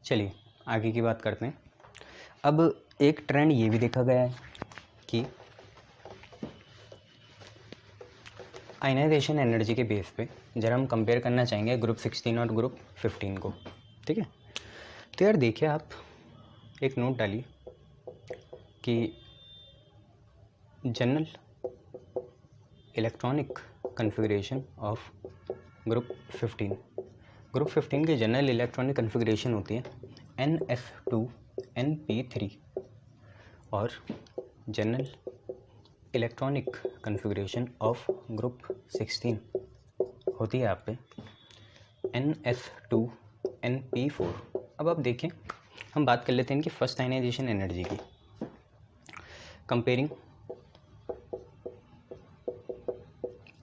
चलिए आगे की बात करते हैं। अब एक ट्रेंड ये भी देखा गया है कि आयनाइजेशन एनर्जी के बेस पे जरा हम कंपेयर करना चाहेंगे ग्रुप 16 और ग्रुप 15 को, ठीक है। तो यार देखिए, आप एक नोट डालिए कि general electronic configuration of group 15, group 15 की जनरल इलेक्ट्रॉनिक कन्फिगरेशन होती है NF2NP3 और general electronic configuration of group 16 होती है आप पे NF2NP4। अब आप देखें, हम बात कर लेते हैं इनकी फर्स्ट आयनाइजेशन एनर्जी की, कंपेयरिंग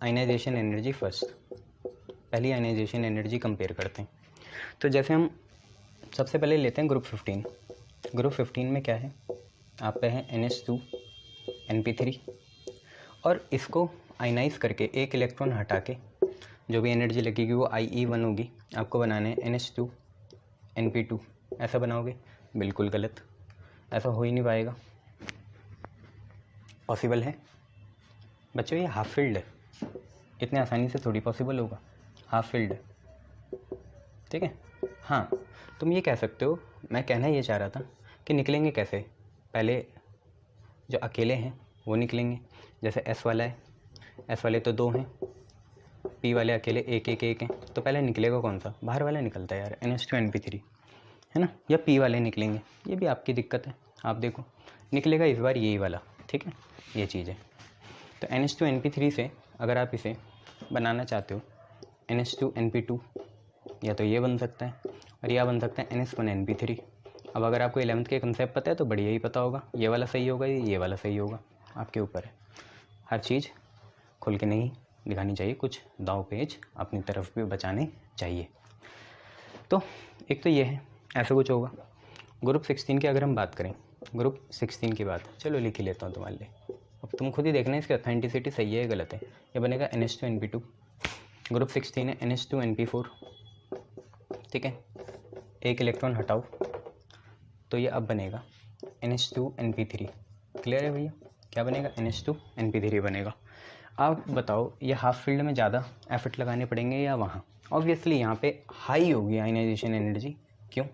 आयनाइजेशन एनर्जी फर्स्ट, पहली आयनाइजेशन एनर्जी कंपेयर करते हैं। तो जैसे हम सबसे पहले लेते हैं ग्रुप 15। ग्रुप 15 में क्या है, आप पे है NH2NP3 और इसको आयनाइज करके एक इलेक्ट्रॉन हटा के जो भी एनर्जी लगेगी वो IE1 होगी। आपको बनाना है NH2NP2। ऐसा बनाओगे? बिल्कुल गलत, ऐसा हो ही नहीं पाएगा। पॉसिबल है बच्चों, ये हाफ फील्ड है, इतने आसानी से थोड़ी पॉसिबल होगा, हाफ फील्ड है, ठीक है। हाँ, तुम ये कह सकते हो, मैं कहना ये चाह रहा था कि निकलेंगे कैसे। पहले जो अकेले हैं वो निकलेंगे, जैसे S वाला है, S वाले तो 2 हैं, P वाले अकेले एक हैं, तो पहले निकलेगा कौन सा? बाहर वाला निकलता है यार, NH2NP3, है ना, या P वाले निकलेंगे। ये भी आपकी दिक्कत है, आप देखो निकलेगा इस बार यही वाला, ठीक है, ये चीज़ है। तो NH2NP3 से अगर आप इसे बनाना चाहते हो NH2NP2, या तो ये बन सकता है और यह बन सकता है NH1NP3। अब अगर आपको 11th के कंसेप्ट पता है तो बढ़िया ही पता होगा, ये वाला सही होगा ये वाला सही होगा, आपके ऊपर है। हर चीज़ खुल के नहीं दिखानी चाहिए, कुछ दाव पेच अपनी तरफ भी बचाने चाहिए। तो एक तो ये है, ऐसा कुछ होगा। ग्रुप 16 की अगर हम बात करें, ग्रुप 16 की बात, चलो लिख ही लेता हूँ तुम्हारे लिए, अब तुम खुद ही देखना इसकी ऑथेंटिसिटी सही है या गलत है। ये बनेगा NH2NP2, ग्रुप 16 है NH2NP4, ठीक है, एक इलेक्ट्रॉन हटाओ तो ये अब बनेगा NH2NP3। क्लियर है भैया? क्या बनेगा? NH2NP3 बनेगा। आप बताओ, ये हाफ फील्ड में ज़्यादा एफर्ट लगाने पड़ेंगे या वहाँ? ऑब्वियसली यहाँ पे हाई होगी आयनाइजेशन एनर्जी। क्यों?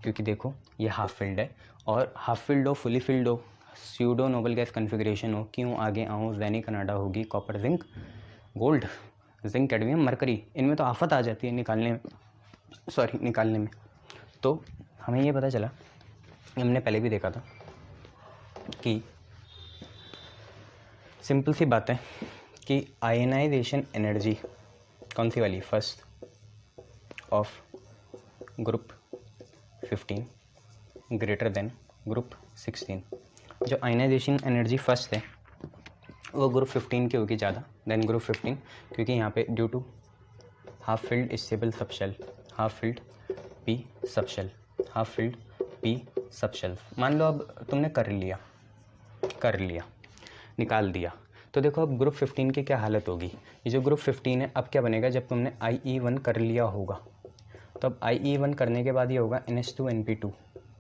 क्योंकि देखो ये हाफ फील्ड है, और हाफ फील्ड हो, फुली फील्ड हो, स्यूडो नोबल गैस कन्फिग्रेशन हो, क्यों आगे आऊँ, जैनी कनाडा होगी, copper zinc gold, zinc cadmium mercury, इनमें तो आफत आ जाती है निकालने में। तो हमें ये पता चला, हमने पहले भी देखा था कि सिंपल सी बात है कि आयनाइजेशन एनर्जी कौन सी वाली, first of group 15 greater than group 16। जो आयनाइजेशन एनर्जी फर्स्ट है वो ग्रुप 15 की होगी ज़्यादा देन ग्रुप 15, क्योंकि यहाँ पे due to half filled stable subshell, half filled P subshell, half filled P subshell. मान लो अब तुमने कर लिया निकाल दिया, तो देखो अब ग्रुप 15 की क्या हालत होगी। ये जो ग्रुप 15 है अब क्या बनेगा, जब तुमने IE1 कर लिया होगा तो अब IE1 करने के बाद ये होगा NH2NP2,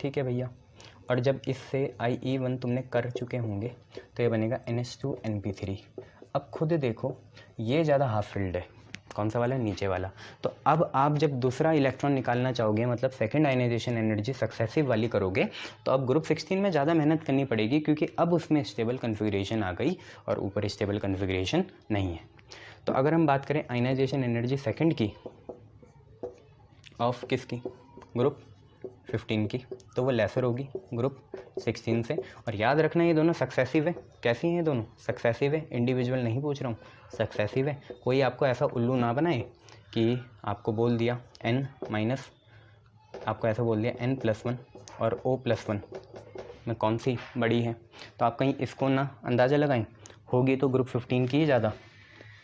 ठीक है भैया। और जब इससे IE1 तुमने कर चुके होंगे तो ये बनेगा NH2NP3। अब खुद देखो ये ज़्यादा हाफ फील्ड है, कौन सा वाला, नीचे वाला। तो अब आप जब दूसरा इलेक्ट्रॉन निकालना चाहोगे, मतलब सेकंड आयनाइजेशन एनर्जी सक्सेसिव वाली करोगे, तो अब ग्रुप 16 में ज़्यादा मेहनत करनी पड़ेगी, क्योंकि अब उसमें स्टेबल कन्फिग्रेशन आ गई और ऊपर स्टेबल कन्फिग्रेशन नहीं है। तो अगर हम बात करें आयनाइजेशन एनर्जी सेकंड की ऑफ किसकी, ग्रुप 15 की, तो वो लेसर होगी ग्रुप 16 से। और याद रखना ये दोनों सक्सेसिव है। कैसी हैं दोनों? सक्सेसिव है, इंडिविजुअल नहीं पूछ रहा हूँ, सक्सेसिव है। कोई आपको ऐसा उल्लू ना बनाए कि आपको बोल दिया n माइनस, आपको ऐसा बोल दिया n+1 और O+1 में कौन सी बड़ी है, तो आप कहीं इसको ना अंदाज़ा लगाएं। होगी तो ग्रुप 15 की ही ज़्यादा,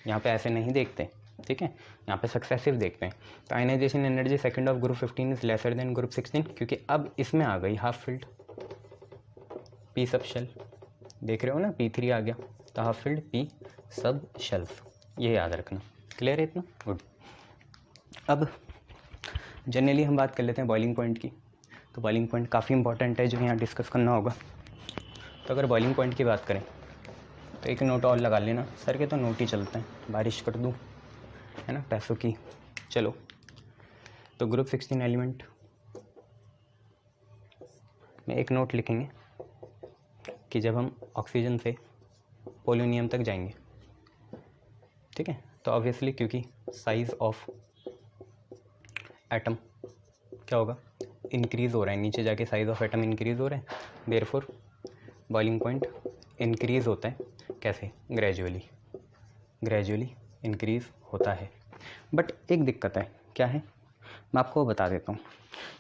यहाँ पे ऐसे नहीं देखते, ठीक है, यहाँ पे सक्सेसिव देखते हैं। तो ionization energy second of group 15 is lesser than group 16, क्योंकि अब इसमें आ गई half filled P subshell, देख रहे हो ना, P3 आ गया, तो half filled P sub shelf, ये याद रखना। क्लियर है इतना? गुड। अब जनरली हम बात कर लेते हैं बॉइलिंग पॉइंट की। तो बॉइलिंग पॉइंट काफ़ी इंपॉर्टेंट है जो यहाँ डिस्कस करना होगा। तो अगर बॉइलिंग पॉइंट की बात करें तो एक नोट और लगा लेना, सर के तो नोट ही चलते हैं, बारिश कर दूँ है ना पैसों की। चलो, तो ग्रुप 16 एलिमेंट में एक नोट लिखेंगे कि जब हम ऑक्सीजन से पोलोनियम तक जाएंगे, ठीक है, तो ऑब्वियसली क्योंकि साइज़ ऑफ एटम क्या होगा, इंक्रीज़ हो रहा है, नीचे जाके साइज़ ऑफ एटम इंक्रीज़ हो रहा है, देयरफॉर बॉइलिंग पॉइंट इंक्रीज़ होता है। कैसे? ग्रेजुअली इंक्रीज़ होता है। बट एक दिक्कत है, क्या है, मैं आपको बता देता हूँ।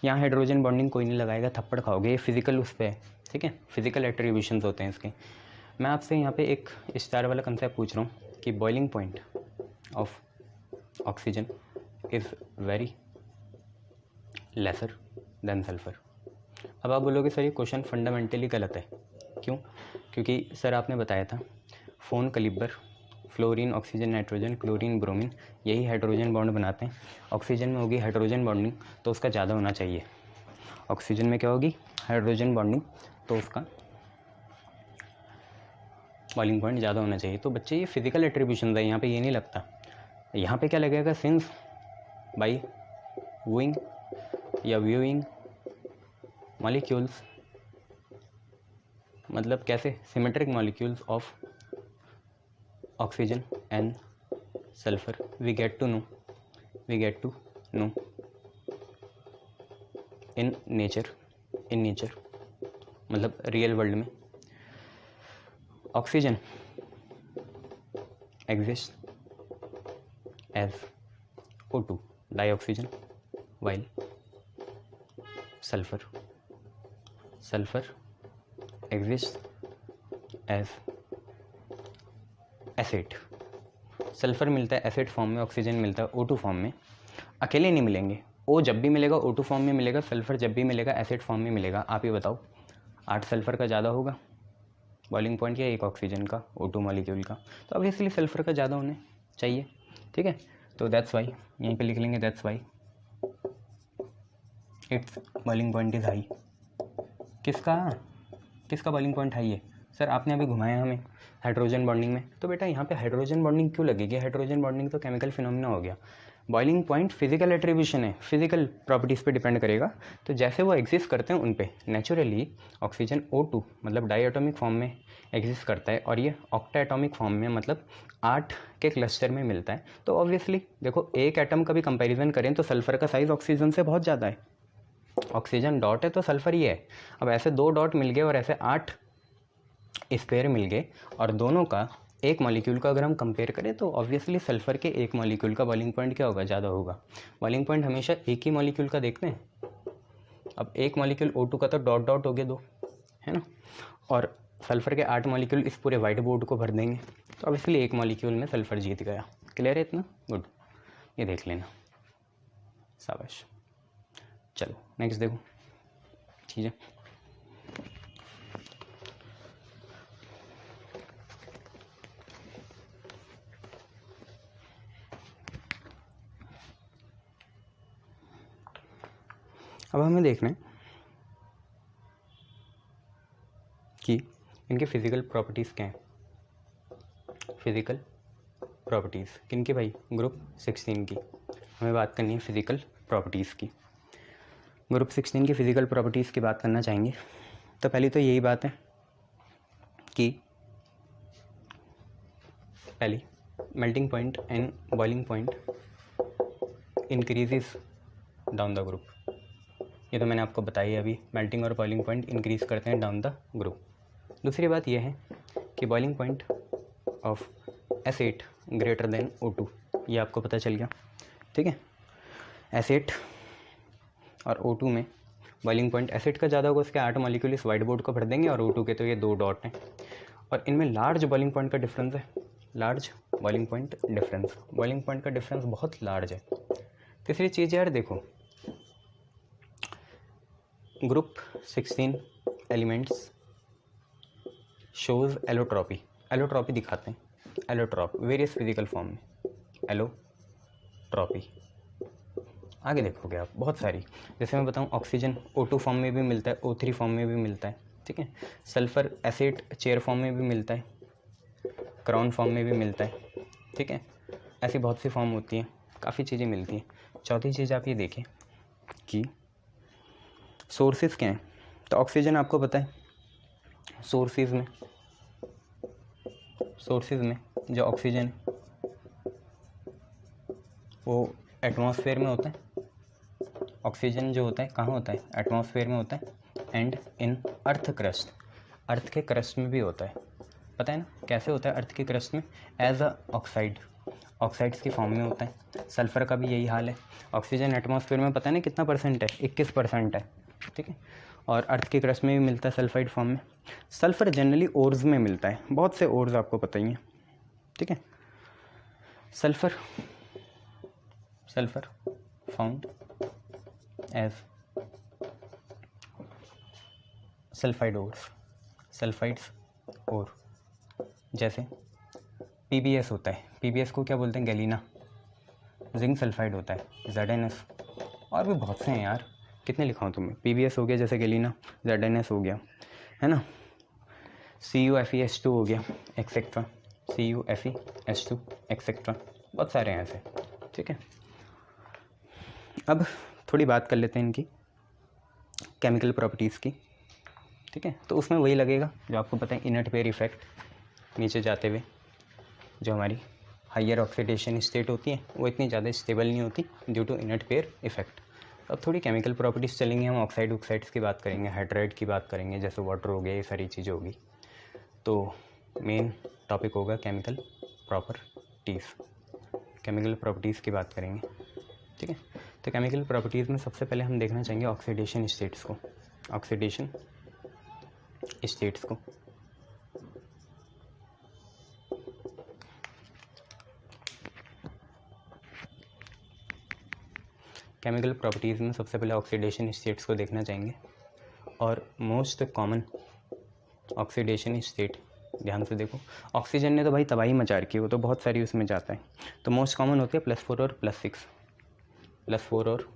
यहाँ हाइड्रोजन बॉन्डिंग कोई नहीं लगाएगा, थप्पड़ खाओगे, ये फिजिकल उस पर है, ठीक है, फिजिकल एट्रीब्यूशंस होते हैं इसके। मैं आपसे यहाँ पे एक स्टार वाला कंसेप्ट पूछ रहा हूँ कि boiling point of oxygen is very lesser than sulphur. अब आप बोलोगे सर ये क्वेश्चन फंडामेंटली गलत है, क्यों? क्योंकि सर आपने बताया था फ़ोन कलिबर, fluorine, oxygen, nitrogen, chlorine, bromine, यही हाइड्रोजन बॉन्ड बनाते हैं। ऑक्सीजन में होगी हाइड्रोजन बॉन्डिंग तो उसका ज़्यादा होना चाहिए। ऑक्सीजन में क्या होगी? हाइड्रोजन बॉन्डिंग, तो उसका बॉइलिंग पॉइंट ज़्यादा होना चाहिए। तो बच्चे ये फिजिकल एट्रीब्यूशन है, यहाँ पे ये नहीं लगता। यहाँ पे क्या लगेगा? सिंस बाई वूइंग या व्यूइंग मॉलिक्यूल्स, मतलब कैसे? Symmetric molecules of oxygen and sulphur we get to know in nature मतलब रियल वर्ल्ड में oxygen exist as O2 dioxygen, while sulphur exist as acid. Sulphur मिलता है एसिड फॉर्म में, oxygen मिलता है O2 फॉर्म में। अकेले नहीं मिलेंगे, O जब भी मिलेगा O2 फॉर्म में मिलेगा, सल्फर जब भी मिलेगा एसिड फॉर्म में मिलेगा। आप ये बताओ 8 सल्फर का ज़्यादा होगा बॉइलिंग पॉइंट या 1 ऑक्सीजन का, O2 मॉलिक्यूल का? तो ऑब्वियसली सल्फर का ज़्यादा होने चाहिए, ठीक है। तो दैट्स वाई, यहीं पे लिख लेंगे that's why it's boiling point is high. किसका बॉइलिंग पॉइंट हाई है? सर आपने अभी घुमाया हमें हाइड्रोजन बॉन्डिंग में, तो बेटा यहाँ पे हाइड्रोजन बॉन्डिंग क्यों लगेगी? हाइड्रोजन बॉन्डिंग तो केमिकल फिनोमिना हो गया। बॉइलिंग पॉइंट फिजिकल एट्रीब्यूशन है, फिजिकल प्रॉपर्टीज़ पे डिपेंड करेगा। तो जैसे वो एग्जिस्ट करते हैं उन पे नेचुरली ऑक्सीजन O2 मतलब डाइएटॉमिक फॉर्म में एग्जिस्ट करता है और ये ऑक्टा एटॉमिक फॉर्म में मतलब 8 के क्लस्टर में मिलता है। तो ऑब्वियसली देखो, एक एटम का भी कंपेरिजन करें तो सल्फर का साइज़ ऑक्सीजन से बहुत ज़्यादा है। ऑक्सीजन डॉट है तो सल्फर ही है। अब ऐसे 2 डॉट मिल गए और ऐसे 8 स्क्वायर मिल गए और दोनों का एक मॉलिक्यूल का अगर हम कंपेयर करें तो ऑब्वियसली सल्फर के एक मॉलिक्यूल का बॉइलिंग पॉइंट क्या होगा? ज़्यादा होगा। बॉइलिंग पॉइंट हमेशा एक ही मॉलिक्यूल का देखते हैं। अब एक मॉलिक्यूल O2 का तो डॉट डॉट हो गया 2, है ना, और सल्फर के 8 मॉलिक्यूल इस पूरे वाइट बोर्ड को भर देंगे, तो ऑब्वियसली एक मॉलिक्यूल में सल्फर जीत गया। क्लियर है इतना? गुड, ये देख लेना, शाबाश। चलो नेक्स्ट देखो, ठीक है। अब हमें देखना है कि इनके फिजिकल प्रॉपर्टीज़ क्या हैं। फिजिकल प्रॉपर्टीज़ किनकी भाई? ग्रुप 16 की। हमें बात करनी है फिजिकल प्रॉपर्टीज़ की। ग्रुप 16 की फिजिकल प्रॉपर्टीज़ की बात करना चाहेंगे तो पहली तो यही बात है कि पहली melting point and boiling point increases down the group. ये तो मैंने आपको बताया अभी, मेल्टिंग और बॉइलिंग पॉइंट इंक्रीज़ करते हैं डाउन द ग्रुप। दूसरी बात यह है कि boiling point of acid greater than O2, ये आपको पता चल गया, ठीक है। एसिड और O2 में बॉइलिंग पॉइंट एसिड का ज़्यादा होगा, उसके 8 मॉलिक्यूल इस वाइट बोर्ड को भर देंगे, और O2 के तो ये 2 डॉट हैं, और इनमें लार्ज बॉइलिंग पॉइंट का डिफरेंस है। Large boiling point difference, boiling point का डिफरेंस बहुत लार्ज है। तीसरी चीज़ यार देखो, ग्रुप 16 एलिमेंट्स शोज़ एलोट्रॉपी दिखाते हैं। एलोट्रॉप वेरियस फिजिकल फॉर्म में एलोट्रॉपी, आगे देखोगे आप बहुत सारी। जैसे मैं बताऊँ, ऑक्सीजन O2 फॉर्म में भी मिलता है, O3 फॉर्म में भी मिलता है, ठीक है। सल्फ़र एसिड चेयर फॉर्म में भी मिलता है, क्राउन फॉर्म में भी मिलता है, ठीक है। ऐसी बहुत सी फॉर्म होती हैं, काफ़ी चीज़ें मिलती हैं। चौथी चीज़ आप ये देखें कि सोर्सेज क्या हैं। तो ऑक्सीजन आपको पता है, सोर्सेज में जो ऑक्सीजन है वो एटमॉस्फेयर में होता है। ऑक्सीजन जो होता है कहाँ होता है, एटमॉस्फेयर में होता है, एंड इन अर्थ क्रस्ट, अर्थ के क्रस्ट में भी होता है। पता है ना कैसे होता है अर्थ के क्रस्ट में, एज अ ऑक्साइड, ऑक्साइड्स की फॉर्म में होता है। सल्फ़र का भी यही हाल है। ऑक्सीजन एटमॉस्फेयर में पता है ना कितना परसेंट है, 21% है, ठीक है। और अर्थ के क्रस्ट में भी मिलता है सल्फाइड फॉर्म में। सल्फ़र जनरली ओर्स में मिलता है, बहुत से ओर्स आपको पता ही हैं, ठीक है। Sulphur found as sulphide ores, sulphides और जैसे PbS होता है, PbS को क्या बोलते हैं, गैलीना। जिंक सल्फाइड होता है, ZnS। और भी बहुत से हैं यार, कितने लिखाऊँ तुम्हें। PbS हो गया जैसे गैलीना, ZnS हो गया, है ना, CuFeS2 हो गया, एक्सेट्रा, CuFeS2 एक्सेट्रा, बहुत सारे हैं ऐसे, ठीक है। अब थोड़ी बात कर लेते हैं इनकी केमिकल प्रॉपर्टीज़ की, ठीक है। तो उसमें वही लगेगा जो आपको पता है, इनर्ट पेयर इफेक्ट। नीचे जाते हुए जो हमारी हाइयर ऑक्सीडेशन स्टेट होती है वो इतनी ज़्यादा स्टेबल नहीं होती due to inert pair effect. अब थोड़ी केमिकल प्रॉपर्टीज़ चलेंगे, हम ऑक्साइड्स की बात करेंगे, हाइड्राइड की बात करेंगे, जैसे वाटर हो गया, ये सारी चीज़ें होगी। तो मेन टॉपिक होगा केमिकल प्रॉपर्टीज़ की बात करेंगे, ठीक है। तो केमिकल प्रॉपर्टीज़ में सबसे पहले हम देखना चाहेंगे ऑक्सीडेशन स्टेट्स को, केमिकल प्रॉपर्टीज़ में सबसे पहले ऑक्सीडेशन स्टेट्स को देखना चाहेंगे। और मोस्ट कॉमन ऑक्सीडेशन स्टेट, ध्यान से देखो, ऑक्सीजन ने तो भाई तबाही मचा रखी है, वो तो बहुत सारी उसमें जाता है। तो मोस्ट कॉमन होती है +4 और +6, +4 और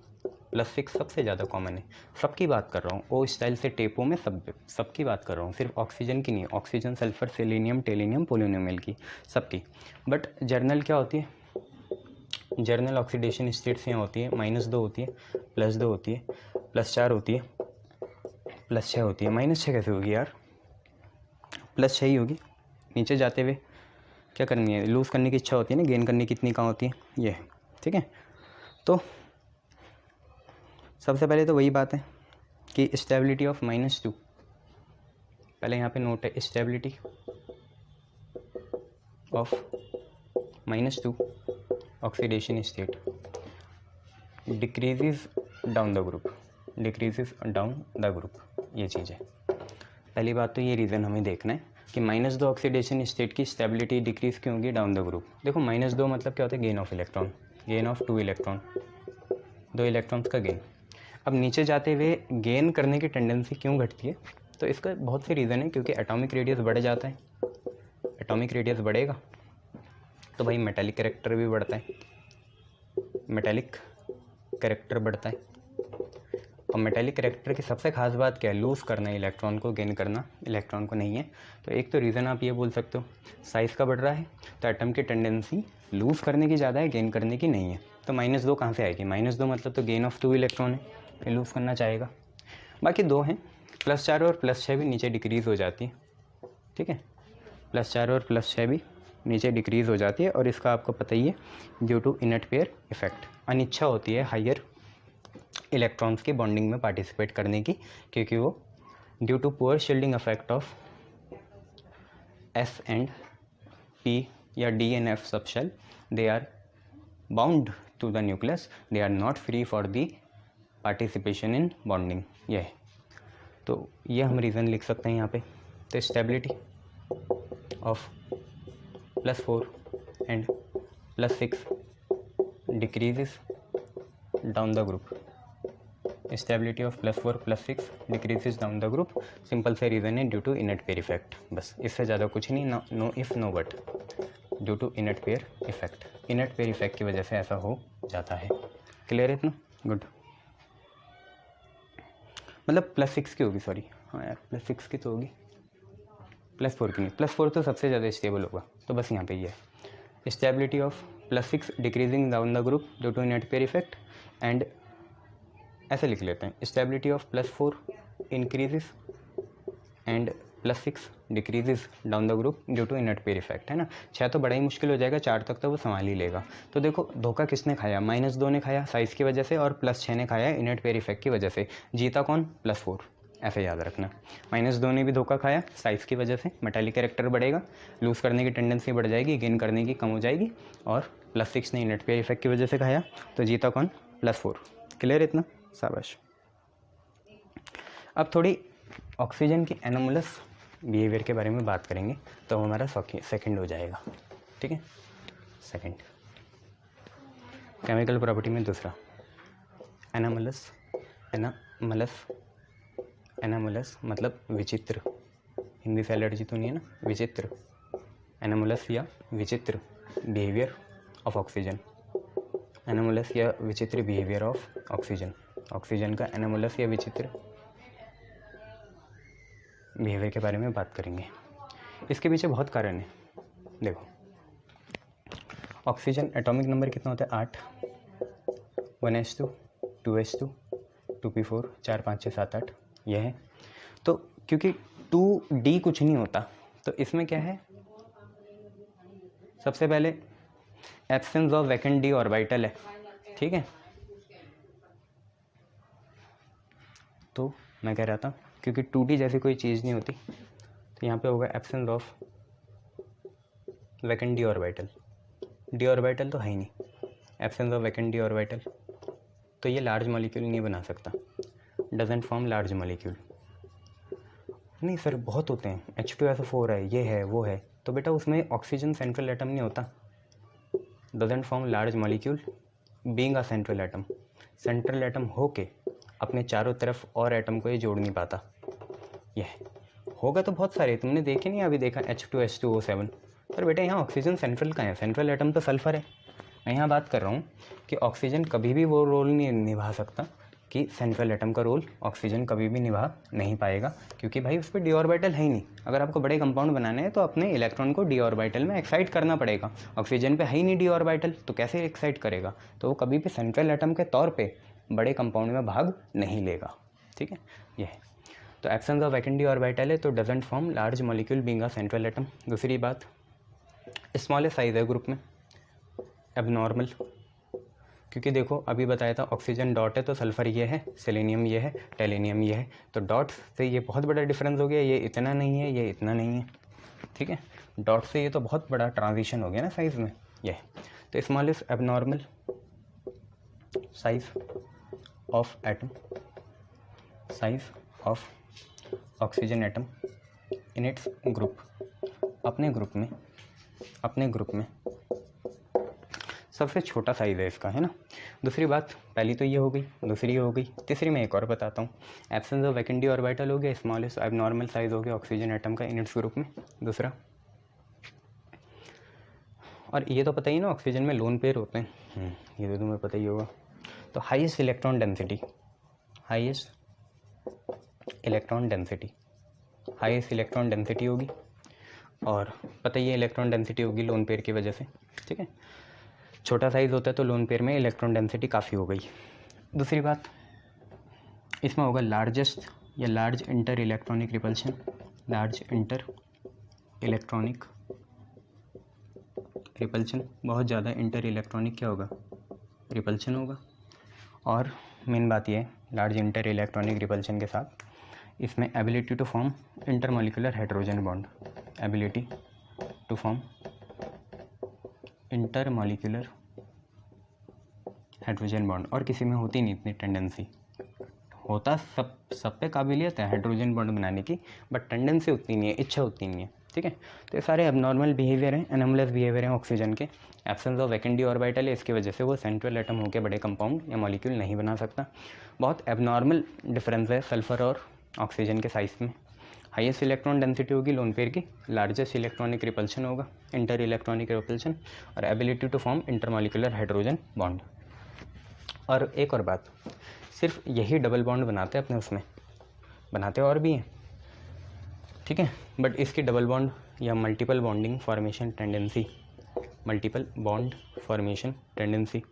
+6 सबसे ज़्यादा कॉमन है। सबकी बात कर रहा हूँ, ओ स्टाइल से टेपो में सबकी बात कर रहा हूँ, सिर्फ ऑक्सीजन की नहीं, oxygen, sulphur, selenium, tellurium, polonium की, सबकी। बट जर्नल क्या होती है, जर्नल ऑक्सीडेशन स्टेट्स यहाँ होती है, -2 होती है, +2 होती है, +4 होती है, +6 होती है। -6 कैसे होगी यार, +6 ही होगी। नीचे जाते हुए क्या करनी है, लूज़ करने की इच्छा होती है ना, गेन करने की इतनी कहाँ होती है, ये, ठीक है। तो सबसे पहले तो वही बात है कि स्टेबिलिटी ऑफ -2, पहले यहाँ पे नोट है, stability of -2 oxidation state decreases down the group, ये चीज़ है। पहली बात तो ये रीज़न हमें देखना है कि -2 ऑक्सीडेशन स्टेट की स्टेबिलिटी डिक्रीज़ क्यों होगी डाउन द ग्रुप। देखो -2 मतलब क्या होता है, gain of electron, gain of 2 electron, 2 electrons का गेन। अब नीचे जाते हुए गेन करने की टेंडेंसी क्यों घटती है, तो इसका बहुत से रीज़न है, क्योंकि एटॉमिक रेडियस बढ़ जाता है, एटॉमिक रेडियस बढ़ेगा तो भाई मेटालिक कैरेक्टर भी बढ़ता है, मेटालिक कैरेक्टर बढ़ता है। और मेटालिक कैरेक्टर की सबसे खास बात क्या है, लूज़ करना है इलेक्ट्रॉन को, गेन करना इलेक्ट्रॉन को नहीं है। तो एक तो रीज़न आप ये बोल सकते हो, साइज़ का बढ़ रहा है तो एटम की टेंडेंसी लूज़ करने की ज़्यादा है, गेन करने की नहीं है। तो -2 कहाँ से आएगी, -2 मतलब तो गेन ऑफ 2 इलेक्ट्रॉन है, फिर लूज़ करना चाहेगा। बाकी 2 हैं, +4 और +6 भी नीचे डिक्रीज़ हो जाती है, ठीक है, +4 और +6 भी नीचे डिक्रीज़ हो जाती है। और इसका आपको पता ही है, due to inert pair effect, अनिच्छा होती है हाइयर इलेक्ट्रॉन्स की बॉन्डिंग में पार्टिसिपेट करने की, क्योंकि वो due to poor shielding effect of S and P या D and F सबशेल, they are bound to the nucleus, they are not free for the participation in bonding. ये है, तो ये हम रीज़न लिख सकते हैं यहाँ पे। तो स्टेबिलिटी ऑफ +4 एंड +6 decreases down the group, stability of +4 +6 decreases down the group. Simple से रीज़न है, due to inert pair effect, बस इससे ज़्यादा कुछ नहीं, no if no but, due to inert pair effect, inert pair effect की वजह से ऐसा हो जाता है। क्लियर है इतना। गुड, मतलब +6 की होगी, सॉरी, हाँ यार +6 की तो होगी, +4 की नहीं, +4 तो सबसे ज़्यादा स्टेबल होगा, तो बस यहाँ पे ये है stability of +6 decreasing down the group due to inert pair effect, and ऐसे लिख लेते हैं stability of +4 increases and +6 decreases down the group due to inert pair effect, है ना। 6 तो बड़ा ही मुश्किल हो जाएगा, 4 तक तो वो संभाल ही लेगा। तो देखो धोखा किसने खाया, -2 ने खाया साइज़ की वजह से, और +6 ने खाया इनट पेयर इफेक्ट की वजह से। जीता कौन, +4, ऐसे याद रखना। -2 ने भी धोखा खाया साइज़ की वजह से, मेटालिक कैरेक्टर बढ़ेगा, लूज़ करने की टेंडेंसी बढ़ जाएगी, गेन करने की कम हो जाएगी, और +6 ने इनट पेयर इफेक्ट की वजह से खाया, तो जीता कौन, +4। क्लियर इतना, शाबाश। अब थोड़ी ऑक्सीजन की एनोमलस बिहेवियर के बारे में बात करेंगे, तो हमारा सेकंड हो जाएगा, ठीक है। सेकंड केमिकल प्रॉपर्टी में दूसरा एनामलस, एनामलस मतलब विचित्र, हिंदी से एलर्जी तो नहीं है ना, विचित्र, एनामलस या विचित्र बिहेवियर ऑफ ऑक्सीजन, एनामलस या विचित्र बिहेवियर ऑफ ऑक्सीजन, ऑक्सीजन का एनामलस या विचित्र बिहेवियर के बारे में बात करेंगे। इसके पीछे बहुत कारण है। देखो ऑक्सीजन एटॉमिक नंबर कितना होता है, 8, 1s2 2s2 2p4 4 5 6 7 8, यह है। तो क्योंकि 2d कुछ नहीं होता, तो इसमें क्या है, सबसे पहले absence of vacant d orbital है, ठीक है। तो मैं कह रहा था क्योंकि 2d जैसी कोई चीज़ नहीं होती, तो यहाँ पे होगा absence of vacant d orbital, D orbital तो है ही नहीं, absence of vacant d orbital, तो ये लार्ज मॉलिक्यूल नहीं बना सकता, डजंट फॉर्म लार्ज मॉलिक्यूल। नहीं सर बहुत होते हैं, H2SO4 है, ये है वो है, तो बेटा उसमें ऑक्सीजन सेंट्रल एटम नहीं होता, doesn't form large molecule being a central atom, central atom होके अपने चारों तरफ और एटम को ये जोड़ नहीं पाता। यह होगा तो बहुत सारे, तुमने देखे नहीं, अभी देखा H2H2O7, पर बेटा यहाँ ऑक्सीजन सेंट्रल का है, सेंट्रल एटम तो सल्फर है। मैं यहाँ बात कर रहा हूँ कि ऑक्सीजन कभी भी वो रोल नहीं निभा सकता कि सेंट्रल एटम का रोल ऑक्सीजन कभी भी निभा नहीं पाएगा, क्योंकि भाई उस पर डी ऑर्बिटल है ही नहीं। अगर आपको बड़े कंपाउंड बनाने हैं तो अपने इलेक्ट्रॉन को डी ऑर्बिटल में एक्साइट करना पड़ेगा, ऑक्सीजन पे है ही नहीं डी ऑर्बिटल, तो कैसे एक्साइट करेगा, तो वो कभी भी सेंट्रल एटम के तौर पे बड़े कंपाउंड में भाग नहीं लेगा, ठीक है। ये है तो absence of vacant d orbital है, तो doesn't form large molecule being a central atom. दूसरी बात स्मॉलेस्ट साइज है ग्रुप में, एबनॉर्मल, क्योंकि देखो अभी बताया था ऑक्सीजन डॉट है तो सल्फर ये है, सेलेनियम ये है, टेलेनियम ये है, तो डॉट से ये बहुत बड़ा डिफरेंस हो गया, ये इतना नहीं है, ये इतना नहीं है, ठीक है। डॉट से ये तो बहुत बड़ा ट्रांजिशन हो गया ना साइज़ में, ये है। तो smallest abnormal size of atom, size of oxygen atom in its group, अपने ग्रुप में सबसे छोटा साइज़ है इसका, है ना। दूसरी बात, पहली तो ये हो गई, दूसरी ये हो गई, तीसरी मैं एक और बताता हूँ। Absence of vacant d orbital हो गया, स्मॉलेस्ट एबनॉर्मल साइज हो गया ऑक्सीजन एटम का इन इट्स ग्रुप में, दूसरा। और ये तो पता ही ना ऑक्सीजन में लोन पेयर होते हैं, ये तो तुम्हें पता ही होगा। तो highest electron density, highest electron density होगी, और पता ही है इलेक्ट्रॉन डेंसिटी होगी लोन पेयर की वजह से, ठीक है। छोटा साइज़ होता है तो लोन पेयर में इलेक्ट्रॉन डेंसिटी काफ़ी हो गई। दूसरी बात इसमें होगा लार्जेस्ट या large inter electronic repulsion, large inter electronic repulsion, बहुत ज़्यादा इंटर इलेक्ट्रॉनिक क्या होगा, रिपल्शन होगा। और मेन बात यह है लार्ज इंटर इलेक्ट्रॉनिक रिपल्शन के साथ इसमें ability to form intermolecular hydrogen bond, ability to form intermolecular hydrogen bond, और किसी में होती नहीं इतनी टेंडेंसी, होता सब पे काबिलियत है हाइड्रोजन बॉन्ड बनाने की, बट टेंडेंसी उतनी नहीं है, इच्छा उतनी नहीं है, ठीक है। तो ये सारे एबनॉर्मल बिहेवियर हैं, एनोमलस बिहेवियर हैं ऑक्सीजन के। Absence of vacant d orbital है, इसकी वजह से वो सेंट्रल एटम होकर बड़े कंपाउंड या मॉलिक्यूल नहीं बना सकता। बहुत एबनॉर्मल डिफरेंस है सल्फर और ऑक्सीजन के साइज में। हाईएस्ट इलेक्ट्रॉन डेंसिटी होगी लोन पेयर की, लार्जेस्ट इलेक्ट्रॉनिक रिपल्शन होगा इंटर इलेक्ट्रॉनिक रिपल्शन, और ability to form intermolecular hydrogen bond. और एक और बात, सिर्फ यही डबल बॉन्ड बनाते हैं अपने उसमें, बनाते और भी हैं, ठीक है, बट इसकी डबल बॉन्ड या multiple bonding formation tendency, multiple bond formation tendency,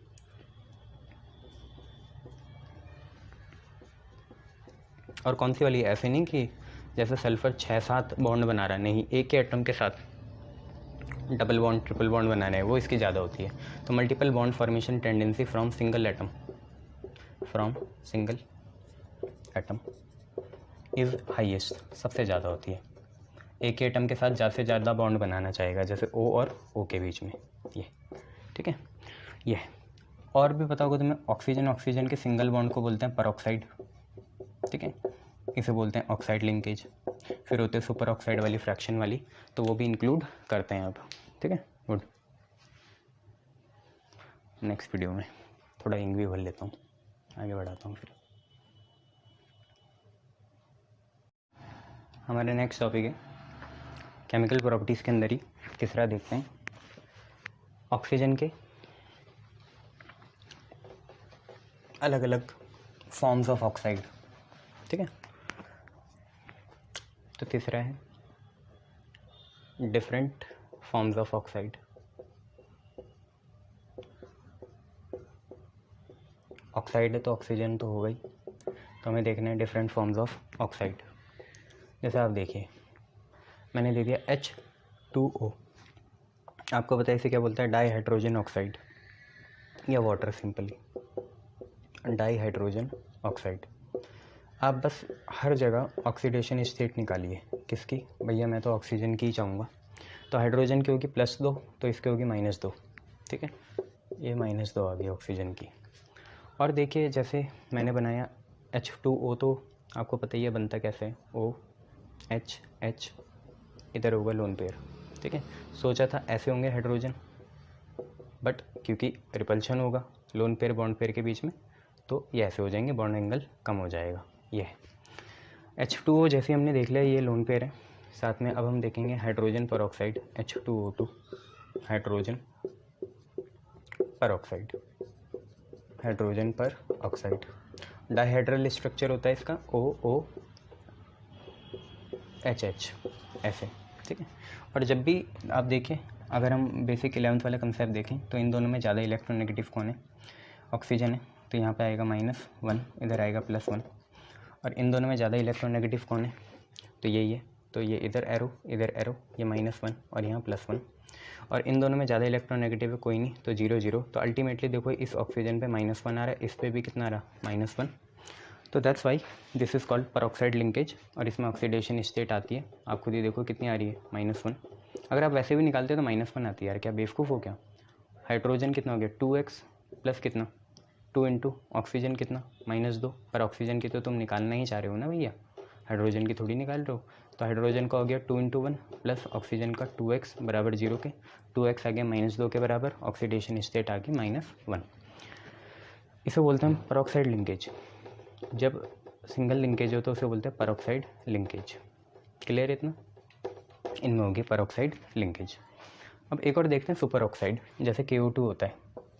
और कौन सी वाली, ऐसे नहीं कि जैसे सल्फर 6-7 बॉन्ड बना रहा है, नहीं, एक के एटम के साथ डबल बॉन्ड ट्रिपल बॉन्ड बना रहे हैं, वो इसकी ज़्यादा होती है। तो multiple bond formation tendency from single atom is highest, सबसे ज़्यादा होती है। एक के एटम के साथ ज़्यादा से ज़्यादा बॉन्ड बनाना चाहेगा, जैसे O और O के बीच में, ये, ठीक है, ये। और भी पता होगा तुम्हें, ऑक्सीजन के सिंगल बॉन्ड को बोलते हैं परऑक्साइड, ठीक है, इसे बोलते हैं ऑक्साइड लिंकेज। फिर होते हैं सुपर ऑक्साइड वाली, फ्रैक्शन वाली, तो वो भी इंक्लूड करते हैं अब, ठीक है, गुड। नेक्स्ट वीडियो में थोड़ा इंक भी भर लेता हूँ, आगे बढ़ाता हूँ। फिर हमारा नेक्स्ट टॉपिक है केमिकल प्रॉपर्टीज़ के अंदर ही तीसरा देखते हैं, ऑक्सीजन के अलग अलग फॉर्म्स ऑफ ऑक्साइड, ठीक है। तो तीसरा है different forms of oxide. Oxide है तो ऑक्सीजन तो हो गई, तो हमें देखना है डिफरेंट फॉर्म्स ऑफ ऑक्साइड। जैसे आप देखिए, मैंने ले लिया H2O, आपको पता है इसे क्या बोलता है, डाई हाइड्रोजन ऑक्साइड या water, simply di hydrogen oxide. आप बस हर जगह ऑक्सीडेशन स्टेट निकालिए, किसकी, भैया मैं तो ऑक्सीजन की ही चाहूँगा, तो हाइड्रोजन की होगी +2, तो इसकी होगी -2, ठीक है, ये -2 आ गई ऑक्सीजन की। और देखिए जैसे मैंने बनाया H2O, तो आपको पता ही है बनता कैसे है, OH, इधर होगा लोन पेयर, ठीक है। सोचा था ऐसे होंगे हाइड्रोजन, बट क्योंकि रिपल्शन होगा लोन पेयर बॉन्ड पेयर के बीच में, तो ये ऐसे हो जाएंगे, बॉन्ड एंगल कम हो जाएगा। ये है H2O, जैसे हमने देख लिया ये लोन पेयर है। साथ में अब हम देखेंगे हाइड्रोजन पर ऑक्साइड, H2O2, हाइड्रोजन पर ऑक्साइड, हाइड्रोजन पर ऑक्साइड, डाइहाइड्रल स्ट्रक्चर होता है इसका, OOHH, ऐसे, ठीक है। और जब भी आप देखें, अगर हम बेसिक 11th वाला कंसेप्ट देखें, तो इन दोनों में ज़्यादा इलेक्ट्रोनेगेटिव कौन है, ऑक्सीजन है, तो यहाँ पे आएगा -1, इधर आएगा +1। और इन दोनों में ज़्यादा इलेक्ट्रोनेगेटिव कौन है, तो यही है, तो ये इधर एरो, ये -1 और यहाँ +1। और इन दोनों में ज़्यादा इलेक्ट्रोनेगेटिव है कोई नहीं, तो 0 0। तो अल्टीमेटली देखो इस ऑक्सीजन पे -1 आ रहा है, इस पे भी कितना आ रहा, -1। तो that's why this is called peroxide linkage. और इसमें ऑक्सीडेशन स्टेट आती है, आप खुद ही देखो कितनी आ रही है, -1। अगर आप वैसे भी निकालते हो तो -1 आती है यार, क्या बेवकूफ़ हो क्या। हाइड्रोजन कितना हो गया, 2x प्लस कितना, 2 इंटू ऑक्सीजन कितना, -2। पर ऑक्सीजन की तो तुम निकालना ही चाह रहे हो ना भैया, हाइड्रोजन की थोड़ी निकाल रहे हो। तो हाइड्रोजन का हो गया 2 इंटू 1 प्लस ऑक्सीजन का 2x बराबर 0 के, 2x आ गया -2 के बराबर, ऑक्सीडेशन स्टेट आ गई -1। इसे बोलते हैं हम परऑक्साइड लिंकेज। जब सिंगल लिंकेज हो तो उसे बोलते हैं परऑक्साइड लिंकेज। क्लियर इतना, इनमें होगी परऑक्साइड लिंकेज। अब एक और देखते हैं सुपर ऑक्साइड, जैसे KO2 होता है,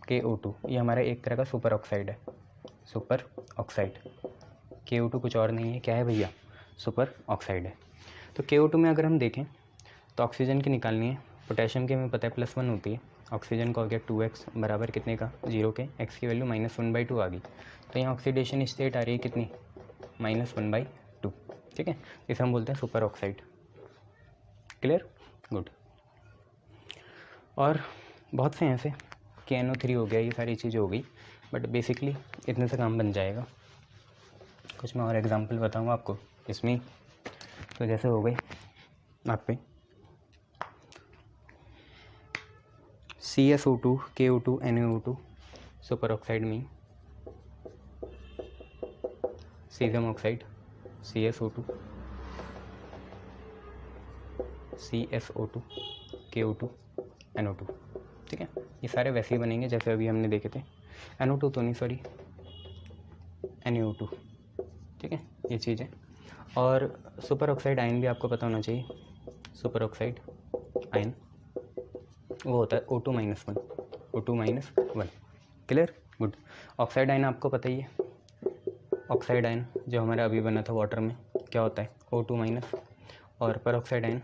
KO2 ये हमारा एक तरह का सुपर ऑक्साइड है, सुपर ऑक्साइड। KO2 कुछ और नहीं है, क्या है भैया, सुपर ऑक्साइड है। तो KO2 में अगर हम देखें तो ऑक्सीजन की निकालनी है, पोटेशियम की हमें पता है +1 होती है, ऑक्सीजन का हो गया 2x बराबर कितने का, 0 के, x की वैल्यू -1/2 आ गई। तो यहाँ ऑक्सीडेशन स्टेट आ रही है कितनी, -1/2, ठीक है। इसे हम बोलते हैं सुपर ऑक्साइड। Clear, good. और बहुत से ऐसे KNO3 हो गया, ये सारी चीज़ें हो गई, बट बेसिकली इतने से काम बन जाएगा। कुछ मैं और एग्जांपल बताऊंगा आपको इसमें। तो जैसे हो गई आप पे CSO2, KO2, NaO2 super oxide में, caesium oxide CSO2, CSO2, KO2, NO2, ठीक है। ये सारे वैसे ही बनेंगे जैसे अभी हमने देखे थे, NO2 तो नहीं, सॉरी NaO2, ठीक है, ये चीज़ है। और सुपर ऑक्साइड आयन भी आपको पता होना चाहिए, सुपर ऑक्साइड आयन वो होता है O2 - 1, O2 - 1। Clear, good. Oxide ion आपको पता ही है, ऑक्साइड आयन जो हमारा अभी बना था वाटर में क्या होता है O2 माइनस, और परऑक्साइड आयन,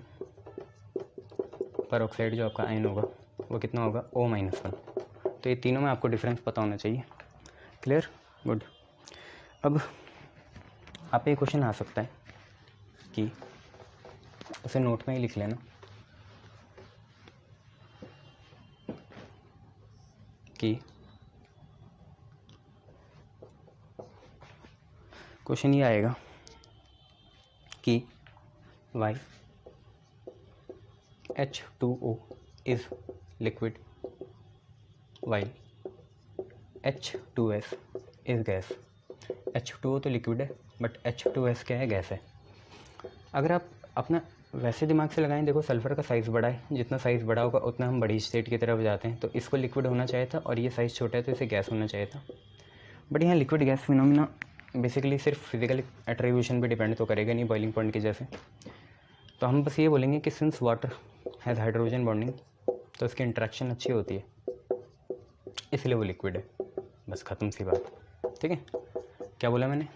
परऑक्साइड जो आपका आयन होगा वो कितना होगा O माइनस 1। तो ये तीनों में आपको डिफरेंस पता होना चाहिए। Clear, good. अब आप ये क्वेश्चन आ सकता है कि उसे नोट में ही लिख लेना कि क्वेश्चन ये आएगा कि why H2O is liquid why H2S is gas. H2O तो लिक्विड है बट H2S क्या है, गैस है। अगर आप अपना वैसे दिमाग से लगाएं, देखो सल्फ़र का साइज़ बड़ा है, जितना साइज़ बड़ा होगा उतना हम बड़ी स्टेट की तरफ जाते हैं, तो इसको लिक्विड होना चाहिए था, और ये साइज़ छोटा है तो इसे गैस होना चाहिए था। बट यहाँ लिक्विड गैस फिनोमिना बेसिकली सिर्फ फिजिकल एट्रीब्यूशन पे डिपेंड तो करेगा नहीं बॉइलिंग पॉइंट के जैसे। तो हम बस ये बोलेंगे कि since water has hydrogen bonding तो उसकी इंट्रैक्शन अच्छी होती है, इसलिए वो लिक्विड है। बस ख़त्म सी बात। ठीक है, क्या बोला मैंने,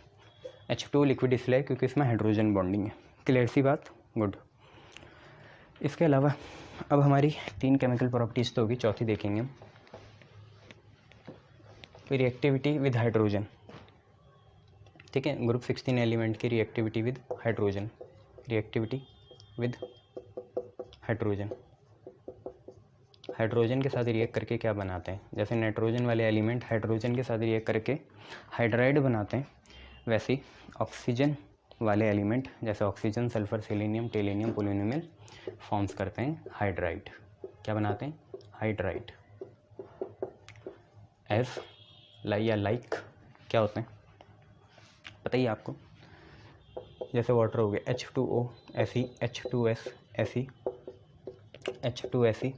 H2O लिक्विड इसलिए क्योंकि इसमें हाइड्रोजन बॉन्डिंग है। क्लियर सी बात, गुड। इसके अलावा अब हमारी 3 केमिकल प्रॉपर्टीज़ तो होगी, चौथी देखेंगे हम, रिएक्टिविटी विद हाइड्रोजन। ठीक है, ग्रुप 16 एलिमेंट की reactivity with hydrogen, reactivity with hydrogen, hydrogen के साथ रिएक्ट करके क्या बनाते हैं, जैसे नाइट्रोजन वाले एलिमेंट हाइड्रोजन के साथ रिएक्ट करके हाइड्राइड बनाते हैं, वैसे ही ऑक्सीजन वाले एलिमेंट जैसे oxygen, sulphur, selenium, tellurium, polonium forms करते हैं हाइड्राइड। क्या बनाते हैं, हाइड्राइड। एज या लाइक क्या होते हैं पता ही है आपको, जैसे वाटर हो गया H2O, ऐसी H2S, ऐसी H2SE,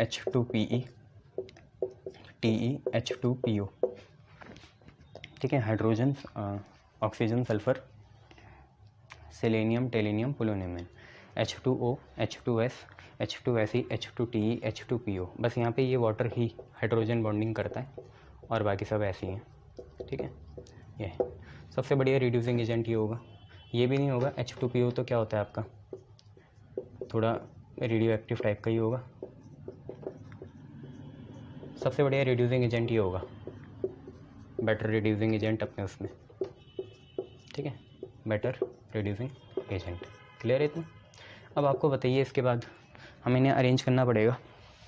H2PE, TE, H2PO। ठीक है, hydrogen, oxygen, sulphur, selenium, tellurium, polonium, H2O, H2S, H2SE, H2TE, H2PO। बस यहाँ पे ये वाटर ही हाइड्रोजन बॉन्डिंग करता है और बाकी सब ऐसे ही हैं। ठीक है, ये सबसे बढ़िया रिड्यूसिंग एजेंट ये होगा। ये भी नहीं होगा H2PO, तो क्या होता है आपका थोड़ा रेडियो एक्टिव टाइप का ही होगा। सबसे बढ़िया रिड्यूसिंग एजेंट ये होगा, बेटर रिड्यूसिंग एजेंट अपने उसमें। ठीक है, बेटर रिड्यूसिंग एजेंट। क्लियर है इतना। अब आपको बताइए इसके बाद हमें इन्हें अरेंज करना पड़ेगा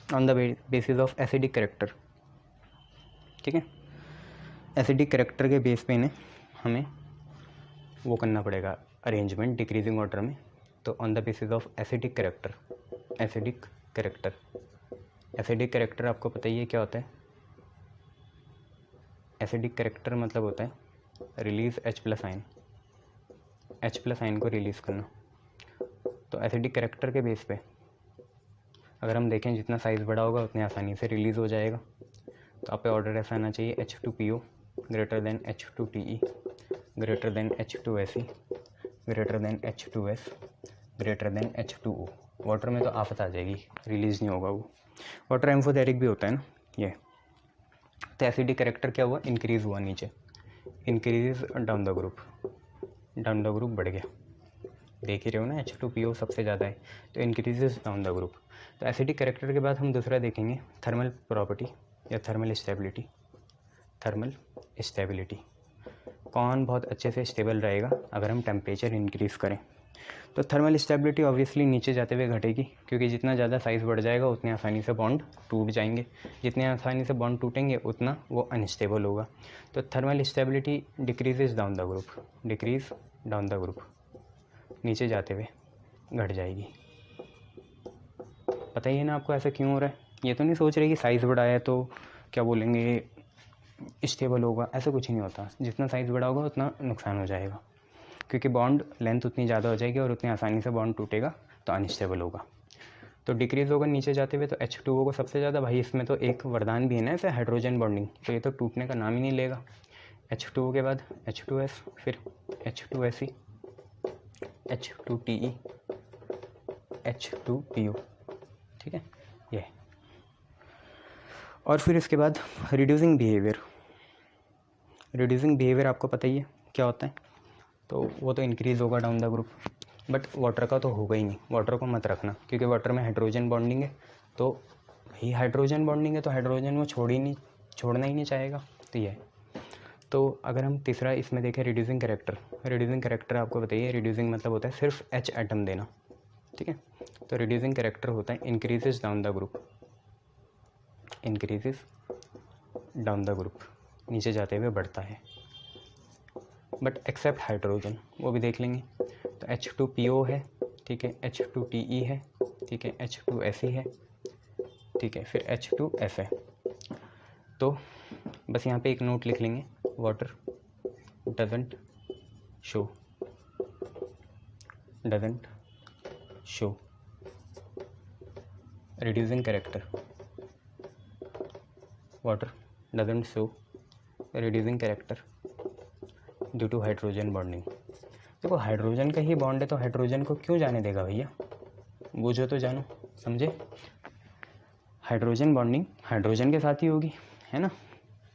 on the basis of acidic character. ठीक है, एसिडिक कैरेक्टर के बेस पे इन्हें हमें वो करना पड़ेगा अरेंजमेंट डिक्रीजिंग ऑर्डर में। तो on the basis of acidic character, acidic character, acidic character आपको पता ही है क्या होता है। एसिडिक कैरेक्टर मतलब होता है release H+ ion, H+ ion को रिलीज़ करना। तो एसिडिक कैरेक्टर के बेस पे अगर हम देखें जितना साइज़ बड़ा होगा उतनी आसानी से रिलीज़ हो जाएगा। तो आप पे ऑर्डर ऐसा आना चाहिए H2PO greater than H2TE greater than H2SE greater than H2S greater than H2O। Water में तो आफत आ जाएगी, रिलीज़ नहीं होगा वो। वाटर एम्फोटेरिक भी होता है ना ये। तो एसिडिक कैरेक्टर क्या हुआ, इंक्रीज़ हुआ नीचे, increase down the group, down the group बढ़ गया। देख ही रहे हो ना H2PO सबसे ज़्यादा है तो इंक्रीजेस डाउन द ग्रुप। तो एसिडिक कैरेक्टर के बाद हम दूसरा देखेंगे थर्मल प्रॉपर्टी या थर्मल स्टेबिलिटी। थर्मल स्टेबिलिटी, कौन बहुत अच्छे से स्टेबल रहेगा अगर हम टेम्परेचर इंक्रीज़ करें। तो थर्मल स्टेबिलिटी ऑब्वियसली नीचे जाते हुए घटेगी, क्योंकि जितना ज़्यादा साइज़ बढ़ जाएगा उतनी आसानी से बॉन्ड टूट जाएंगे, जितने आसानी से बॉन्ड टूटेंगे उतना वो अनस्टेबल होगा। तो thermal stability decreases down the group, decrease down the group, नीचे जाते हुए घट जाएगी। पता ही है ना आपको ऐसा क्यों हो रहा है। ये तो नहीं सोच रहे कि साइज़ बड़ा है तो क्या बोलेंगे स्टेबल होगा, ऐसा कुछ नहीं होता। जितना साइज़ बड़ा होगा उतना नुकसान हो जाएगा, क्योंकि बॉन्ड लेंथ उतनी ज़्यादा हो जाएगी और उतनी आसानी से बॉन्ड टूटेगा तो अनस्टेबल होगा। तो डिक्रीज़ होगा नीचे जाते हुए। तो H2O को सबसे ज़्यादा, भाई इसमें तो एक वरदान भी है ना ऐसे हाइड्रोजन बॉन्डिंग, तो ये तो टूटने का नाम ही नहीं लेगा। H2O के बाद H2S, फिर H2SE, H2TE, H2PO। ठीक है, ये और फिर इसके बाद रिड्यूसिंग बिहेवियर आपको पता ही है क्या होता है, तो वो तो इंक्रीज़ होगा down the group, but water का तो होगा ही नहीं, वाटर को मत रखना क्योंकि वाटर में हाइड्रोजन बॉन्डिंग है, तो ही हाइड्रोजन बॉन्डिंग है तो हाइड्रोजन वो छोड़ना ही नहीं चाहेगा, तो ये है। तो अगर हम तीसरा इसमें देखें रिड्यूसिंग कैरेक्टर आपको बताइए, रिड्यूसिंग मतलब होता है सिर्फ H एटम देना, ठीक है। तो रिड्यूसिंग कैरेक्टर होता है इंक्रीजेज डाउन द ग्रुप, नीचे जाते हुए बढ़ता है, बट एक्सेप्ट हाइड्रोजन, वो भी देख लेंगे। तो H2PO है, ठीक है, H2TE है, ठीक है, H2Fe है, ठीक है, फिर H2F है। तो बस यहाँ पे एक नोट लिख लेंगे, water doesn't show reducing character, water doesn't show reducing character due to hydrogen bonding. देखो हाइड्रोजन का ही बॉन्ड है तो हाइड्रोजन को क्यों जाने देगा भैया, बूझो तो जानो, समझे। हाइड्रोजन बॉन्डिंग हाइड्रोजन के साथ ही होगी, है ना,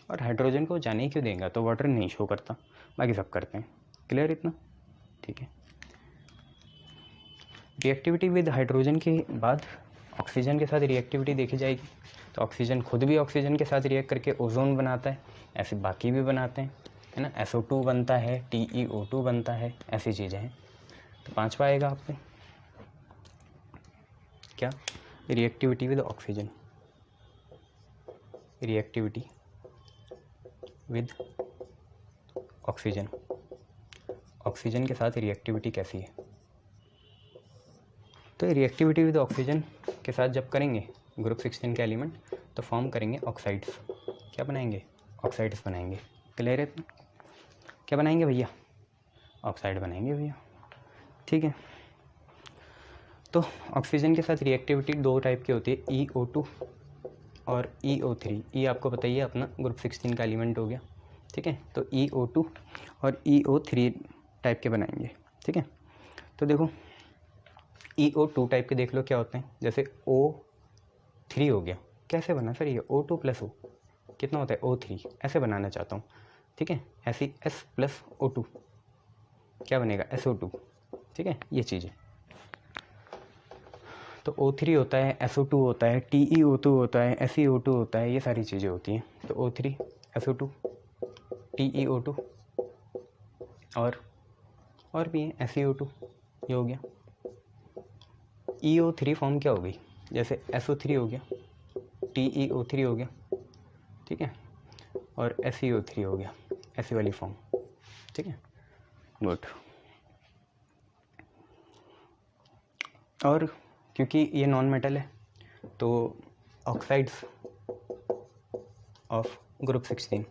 और हाइड्रोजन को जाने ही क्यों देगा, तो वाटर नहीं शो करता, बाकी सब करते हैं। क्लियर इतना, ठीक है। रिएक्टिविटी विद हाइड्रोजन के बाद ऑक्सीजन के साथ रिएक्टिविटी देखी जाएगी, तो ऑक्सीजन खुद भी ऑक्सीजन के साथ रिएक्ट करके ओजोन बनाता है, ऐसे बाकी भी बनाते हैं, है ना, SO2 बनता है, TeO2 बनता है, ऐसी चीज़ें हैं। तो पांचवा आएगा आप पे क्या, reactivity with oxygen, reactivity with oxygen के साथ रिएक्टिविटी कैसी है। तो रिएक्टिविटी विद ऑक्सीजन के साथ जब करेंगे ग्रुप 16 के एलिमेंट, तो फॉर्म करेंगे ऑक्साइड्स, क्या बनाएंगे, ऑक्साइड्स बनाएंगे। क्लियर है, क्या बनाएंगे भैया, ऑक्साइड बनाएंगे भैया, ठीक है। तो ऑक्सीजन के साथ रिएक्टिविटी दो टाइप की होती है, EO2 और EO3। ई आपको पता ही है अपना ग्रुप 16 का एलिमेंट हो गया, ठीक है। तो EO2 और EO3 टाइप के बनाएंगे, ठीक है। तो देखो EO2 टाइप के देख लो क्या होते हैं, जैसे O3 हो गया, कैसे बना सर ये O2 + O कितना होता है O3, ऐसे बनाना चाहता हूँ, ठीक है। ऐसी S + O2 क्या बनेगा SO2, ठीक है, ये चीज़ें। तो O3 होता है, SO2 होता है, TeO2 होता है, SeO2 होता है, ये सारी चीज़ें होती हैं। तो O3 SO2 TeO2 और भी है SeO2, ये हो गया। EO3 फॉर्म क्या हो गई, जैसे SO3 हो गया, TeO3 हो गया, ठीक है, और SeO3 हो गया, ऐसी वाली फॉर्म, ठीक है, गुड। और क्योंकि ये नॉन मेटल है तो ऑक्साइड्स ऑफ ग्रुप 16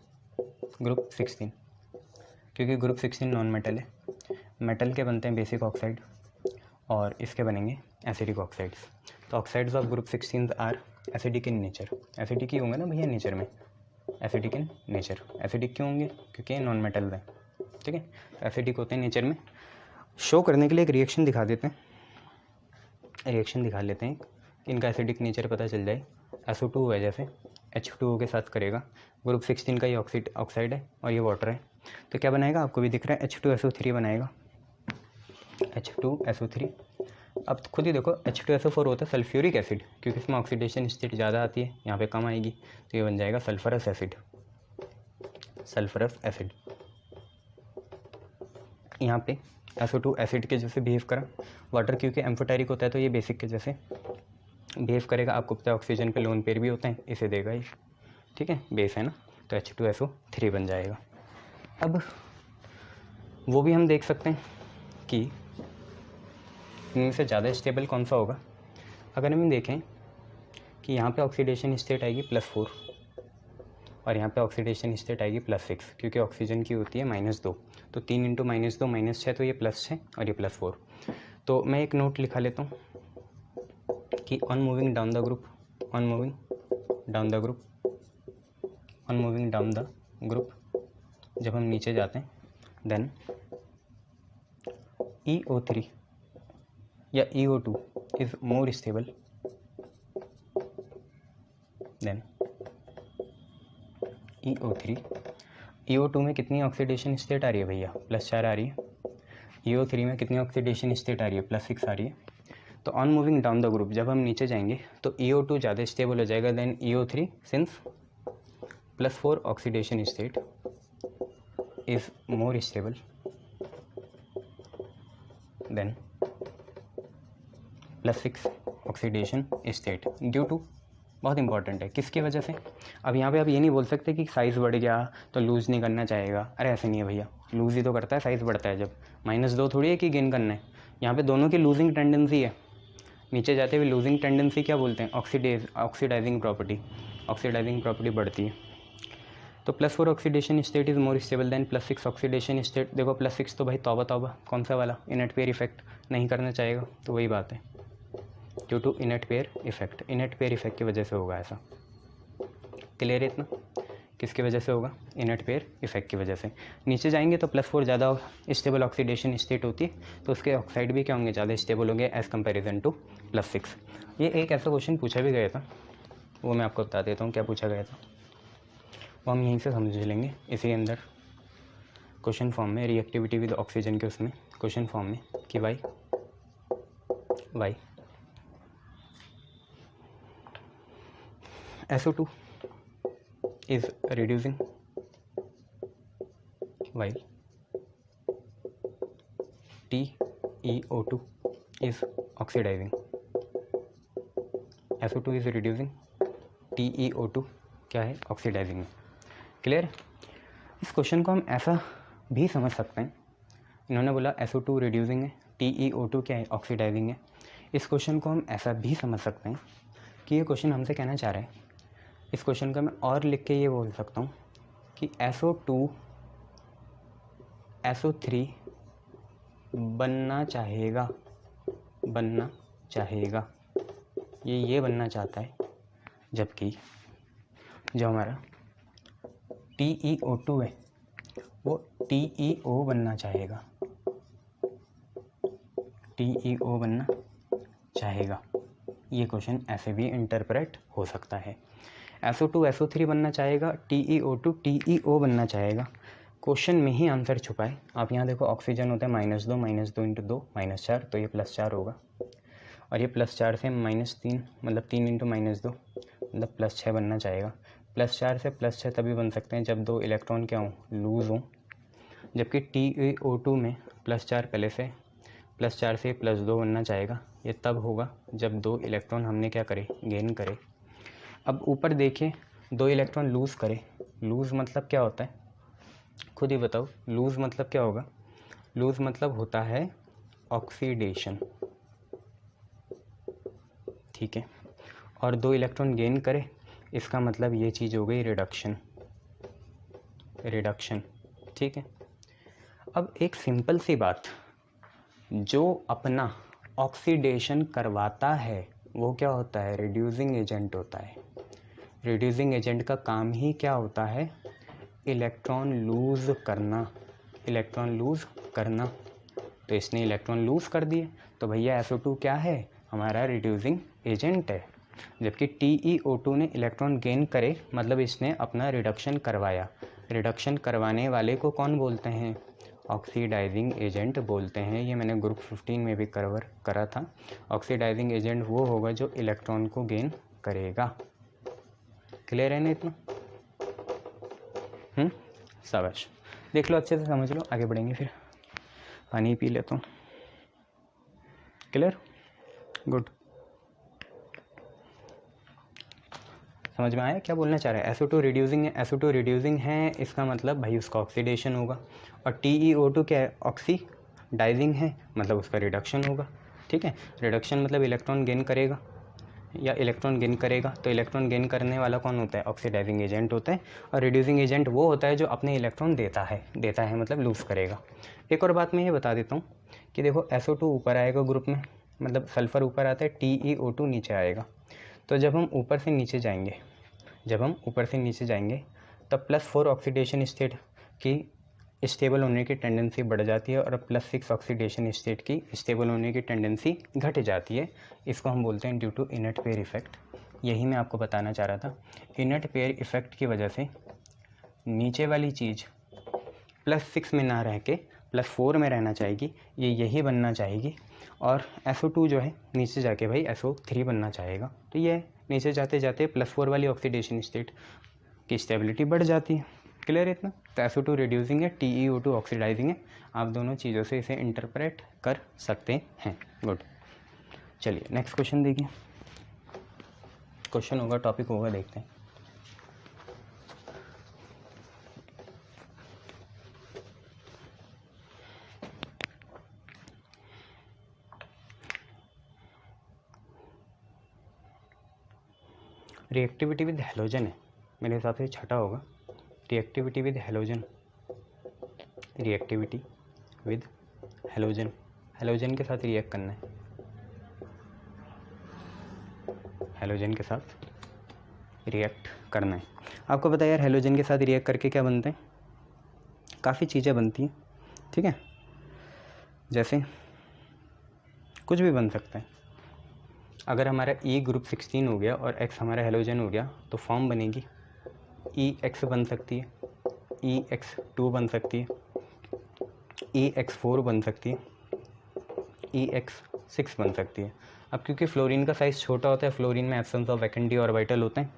क्योंकि ग्रुप 16 नॉन मेटल है, मेटल के बनते हैं बेसिक ऑक्साइड और इसके बनेंगे एसिडिक ऑक्साइड्स। तो oxides of group 16 are acidic in nature, acidic ही होंगे ना भैया नेचर में, एसिडिक इन नेचर। एसिडिक क्यों होंगे, क्योंकि नॉन मेटल है, ठीक है, तो एसिडिक होते हैं नेचर में। शो करने के लिए एक रिएक्शन दिखा लेते हैं, इनका एसिडिक नेचर पता चल जाए। SO2 है, जैसे H2O के साथ करेगा, ग्रुप 16 का ये ऑक्साइड है और ये वाटर है, तो क्या बनाएगा आपको भी दिख रहा है, H2SO3 बनाएगा, H2SO3। अब खुद ही देखो H2SO4 होता है सल्फ्यूरिक एसिड, क्योंकि इसमें ऑक्सीडेशन स्टेट ज़्यादा आती है, यहाँ पे कम आएगी, तो ये बन जाएगा सल्फरस एसिड। यहाँ पे SO2 एसिड के जैसे बिहेव करा, वाटर क्योंकि एम्फोटेरिक होता है तो ये बेसिक के जैसे बिहेव करेगा। आपको पता है ऑक्सीजन पे लोन पेयर भी होते हैं, इसे देगा ये, ठीक है, बेस है ना, तो H2SO3 बन जाएगा। अब वो भी हम देख सकते हैं कि इनमें से ज़्यादा स्टेबल कौन सा होगा। अगर हम देखें कि यहाँ पे ऑक्सीडेशन स्टेट आएगी +4 और यहाँ पे ऑक्सीडेशन स्टेट आएगी +6, क्योंकि ऑक्सीजन की होती है -2, तो 3 × -2 -6, तो ये +6 और ये +4। तो मैं एक नोट लिखा लेता हूँ कि on moving down the group जब हम नीचे जाते हैं, देन EO3 या EO2 is more stable then EO3, EO2 में कितनी ऑक्सीडेशन स्टेट आ रही है भैया? +4 आ रही है। EO3 में कितनी ऑक्सीडेशन स्टेट आ रही है? +6 आ रही है। तो on moving down the group जब हम नीचे जाएंगे तो EO2 ज़्यादा स्टेबल हो जाएगा than EO3 since +4 oxidation state is more stable than +6 oxidation state due to, बहुत इंपॉर्टेंट है, किसकी वजह से? अब यहाँ पे आप ये नहीं बोल सकते कि साइज़ बढ़ गया तो लूज़ नहीं करना चाहेगा। अरे ऐसे नहीं है भैया, लूज़ ही तो करता है, साइज़ बढ़ता है जब। -2 थोड़ी है कि गेन करना है, यहाँ पे दोनों की लूजिंग टेंडेंसी है। नीचे जाते हुए लूजिंग टेंडेंसी क्या बोलते हैं? ऑक्सीडाइजिंग प्रॉपर्टी बढ़ती है। तो +4 oxidation state is more stable than +6 oxidation state. देखो +6 तो भाई तौबा कौन सा वाला? इनर्ट पेयर इफेक्ट, नहीं करना चाहेगा, तो वही बात है, due to inert pair effect की वजह से होगा ऐसा। क्लियर है इतना? किसकी वजह से होगा? इनर्ट पेयर इफेक्ट की वजह से। नीचे जाएंगे तो +4 ज़्यादा स्टेबल ऑक्सीडेशन स्टेट होती है, तो उसके ऑक्साइड भी क्या होंगे? ज़्यादा स्टेबल होंगे एज़ कंपेरिजन टू +6। ये एक ऐसा क्वेश्चन पूछा भी गया था, वो मैं आपको बता देता हूँ क्या पूछा गया था, वो हम यहीं से समझ लेंगे इसी अंदर क्वेश्चन फॉर्म में, रिएक्टिविटी विद ऑक्सीजन के उसमें क्वेश्चन फॉर्म में कि Y SO2 is reducing while TeO2 is oxidizing. SO2 is reducing, TeO2 क्या है? ऑक्सीडाइजिंग में। क्लियर? इस क्वेश्चन को हम ऐसा भी समझ सकते हैं, इन्होंने बोला SO2 रिड्यूसिंग है, TeO2 क्या है? ऑक्सीडाइजिंग है। इस क्वेश्चन को हम ऐसा भी समझ सकते हैं कि ये क्वेश्चन हमसे कहना चाह रहा है, इस क्वेश्चन का मैं और लिख के ये बोल सकता हूँ कि SO2 SO3 बनना चाहेगा, ये बनना चाहता है, जबकि जो हमारा TeO2 है वो TeO बनना चाहेगा, ये क्वेश्चन ऐसे भी इंटरप्रेट हो सकता है। SO2 SO3 बनना चाहेगा, TeO2 TeO बनना चाहेगा। क्वेश्चन में ही आंसर छुपा है। आप यहाँ देखो, ऑक्सीजन होता है -2 × 2 -4, तो ये +4 होगा, और ये +4 से -3 मतलब 3 × -2 मतलब +6 बनना चाहेगा। +4 से +6 तभी बन सकते हैं जब 2 इलेक्ट्रॉन क्या हों? लूज़ हों। जबकि TeO2 में +4 पहले से, +4 से +2 बनना चाहेगा, ये तब होगा जब 2 इलेक्ट्रॉन हमने क्या करे? गेन करे। अब ऊपर देखिए, 2 इलेक्ट्रॉन लूज़ करे, लूज़ मतलब क्या होता है? खुद ही बताओ, लूज़ मतलब क्या होगा? लूज़ मतलब होता है ऑक्सीडेशन, ठीक है। और 2 इलेक्ट्रॉन गेन करे, इसका मतलब ये चीज़ हो गई रिडक्शन, ठीक है। अब एक सिंपल सी बात, जो अपना ऑक्सीडेशन करवाता है वो क्या होता है? रिड्यूसिंग एजेंट होता है। रिड्यूसिंग एजेंट का काम ही क्या होता है? इलेक्ट्रॉन लूज़ करना। तो इसने इलेक्ट्रॉन लूज़ कर दिए, तो भैया SO2 क्या है? हमारा रिड्यूसिंग एजेंट है। जबकि TeO2 ने इलेक्ट्रॉन गेन करे, मतलब इसने अपना रिडक्शन करवाया। रिडक्शन करवाने वाले को कौन बोलते हैं? ऑक्सीडाइजिंग एजेंट बोलते हैं। ये मैंने ग्रुप 15 में भी कवर करा था। ऑक्सीडाइजिंग एजेंट वो होगा जो इलेक्ट्रॉन को गेन करेगा। क्लियर है ना इतना? शाबाश, देख लो, अच्छे से समझ लो, आगे बढ़ेंगे। फिर पानी पी लेता हूँ। क्लियर? गुड। समझ में आया क्या बोलना चाह रहा है? SO2 रिड्यूसिंग है, इसका मतलब भाई उसका ऑक्सीडेशन होगा। और TeO2 क्या है? ऑक्सीडाइजिंग है, मतलब उसका रिडक्शन होगा, ठीक है। रिडक्शन मतलब इलेक्ट्रॉन गेन करेगा, तो इलेक्ट्रॉन गेन करने वाला कौन होता है? ऑक्सीडाइजिंग एजेंट होता है। और रिड्यूसिंग एजेंट वो होता है जो अपने इलेक्ट्रॉन देता है मतलब लूज़ करेगा। एक और बात मैं ये बता देता हूँ कि देखो, SO2 ऊपर आएगा ग्रुप में, मतलब सल्फ़र ऊपर आता है, TeO2 नीचे आएगा। तो जब हम ऊपर से नीचे जाएंगे तब +4 ऑक्सीडेशन स्टेट की स्टेबल होने की टेंडेंसी बढ़ जाती है और +6 ऑक्सीडेशन स्टेट की स्टेबल होने की टेंडेंसी घट जाती है। इसको हम बोलते हैं due to inert pair effect. यही मैं आपको बताना चाह रहा था। इनर्ट पेयर इफेक्ट की वजह से नीचे वाली चीज़ +6 में ना रह के +4 में रहना चाहेगी, ये यही बनना चाहेगी, और SO2 जो है नीचे जाके भाई SO3 बनना चाहेगा। तो ये नीचे जाते जाते +4 वाली ऑक्सीडेशन स्टेट की स्टेबिलिटी बढ़ जाती है। क्लियर है इतना? तो SO2 रिड्यूसिंग है, TeO2 ऑक्सीडाइजिंग है। आप दोनों चीज़ों से इसे इंटरप्रेट कर सकते हैं। गुड, चलिए नेक्स्ट क्वेश्चन देखिए। क्वेश्चन होगा, टॉपिक होगा, देखते हैं। रिएक्टिविटी विद हेलोजन है, मेरे हिसाब से छठा होगा। Reactivity with halogen, reactivity with halogen, halogen के साथ रिएक्ट करना है, हेलोजन के साथ रिएक्ट करना है। आपको पता है यार हेलोजन के साथ रिएक्ट करके क्या बनते हैं, काफ़ी चीज़ें बनती हैं, ठीक है। जैसे कुछ भी बन सकता है। अगर हमारा E ग्रुप 16 हो गया और X हमारा हेलोजन हो गया तो फॉर्म बनेगी EX बन सकती है, EX2 बन सकती है, EX4 बन सकती है, EX6 बन सकती है। अब क्योंकि फ्लोरीन का साइज़ छोटा होता है, फ्लोरीन में absence of vacant d orbital होते हैं,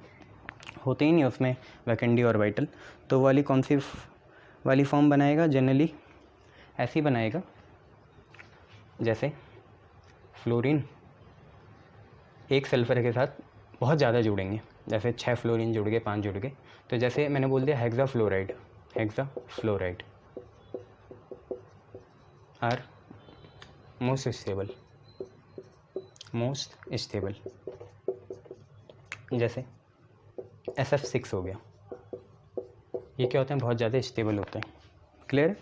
होते ही नहीं उसमें वैकेंट डी ऑर्बिटल, तो वाली कौन सी वाली फॉर्म बनाएगा, जनरली ऐसी बनाएगा जैसे फ्लोरीन एक सल्फ़र के साथ बहुत ज़्यादा जुड़ेंगे, जैसे 6 फ्लोरीन जुड़ गए, 5 जुड़ गए, तो जैसे मैंने बोल दिया hexafluoride are most stable, जैसे SF6 हो गया, ये क्या होते हैं, बहुत ज़्यादा स्टेबल होते हैं। क्लियर?